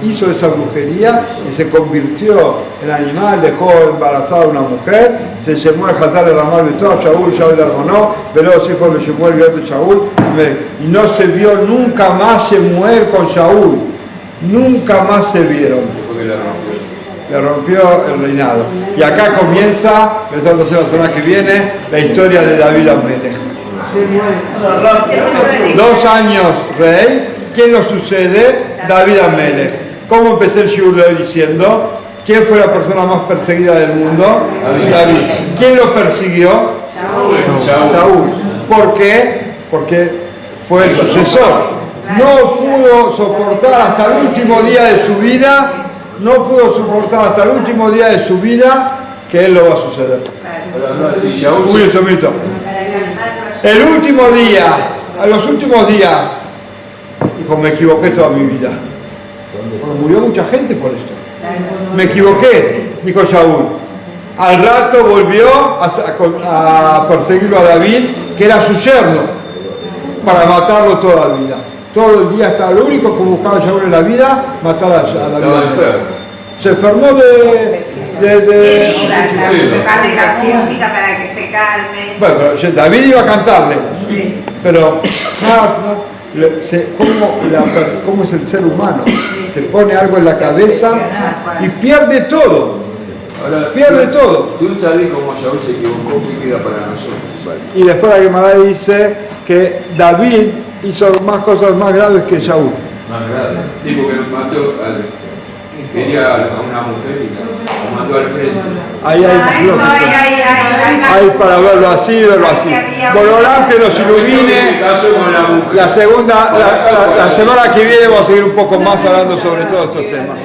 [SPEAKER 1] Hizo esa brujería y se convirtió en animal, dejó embarazada a una mujer, se llamó el Hazar de Ramal Betó, Shaul le armonó, veló los hijos de Shemuel y de Shaul, y no se vio nunca más Shemuel con Shaul, nunca más se vieron. Le rompió el reinado. Y acá comienza, pensándose la semana que viene, la historia de David Amelech. 2 años rey. ¿Quién lo sucede? David Amelech. ¿Cómo empecé el shiur de hoy diciendo? ¿Quién fue la persona más perseguida del mundo? David. ¿Quién lo persiguió? Saúl. ¿Por qué? Porque fue el sucesor. No pudo soportar hasta el último día de su vida, que él lo va a suceder. Un minuto. El último día, a los últimos días, dijo, me equivoqué toda mi vida. Porque murió mucha gente por esto. Me equivoqué, dijo Shaul. Al rato volvió a perseguirlo a David, que era su yerno, para matarlo toda la vida. Todo el día estaba, lo único que buscaba Shaul en la vida, matar a David. Se enfermó de
[SPEAKER 5] tocarle la música para que se calme.
[SPEAKER 1] Bueno, pero David iba a cantarle, pero ¿cómo es el ser humano? Se pone algo en la cabeza y pierde todo.
[SPEAKER 2] Ahora, Si un tzaddik como Shaul se equivocó, ¿qué queda para nosotros?
[SPEAKER 1] Y después la Gemara dice que David hizo más cosas más graves que Shaul.
[SPEAKER 2] Más grave. Sí, porque mató quería a una mujer y la mandó al frente.
[SPEAKER 1] Ahí hay más lógica. Hay para verlo así. Borolán que nos ilumine. La semana que viene vamos a seguir un poco más hablando sobre todos estos temas.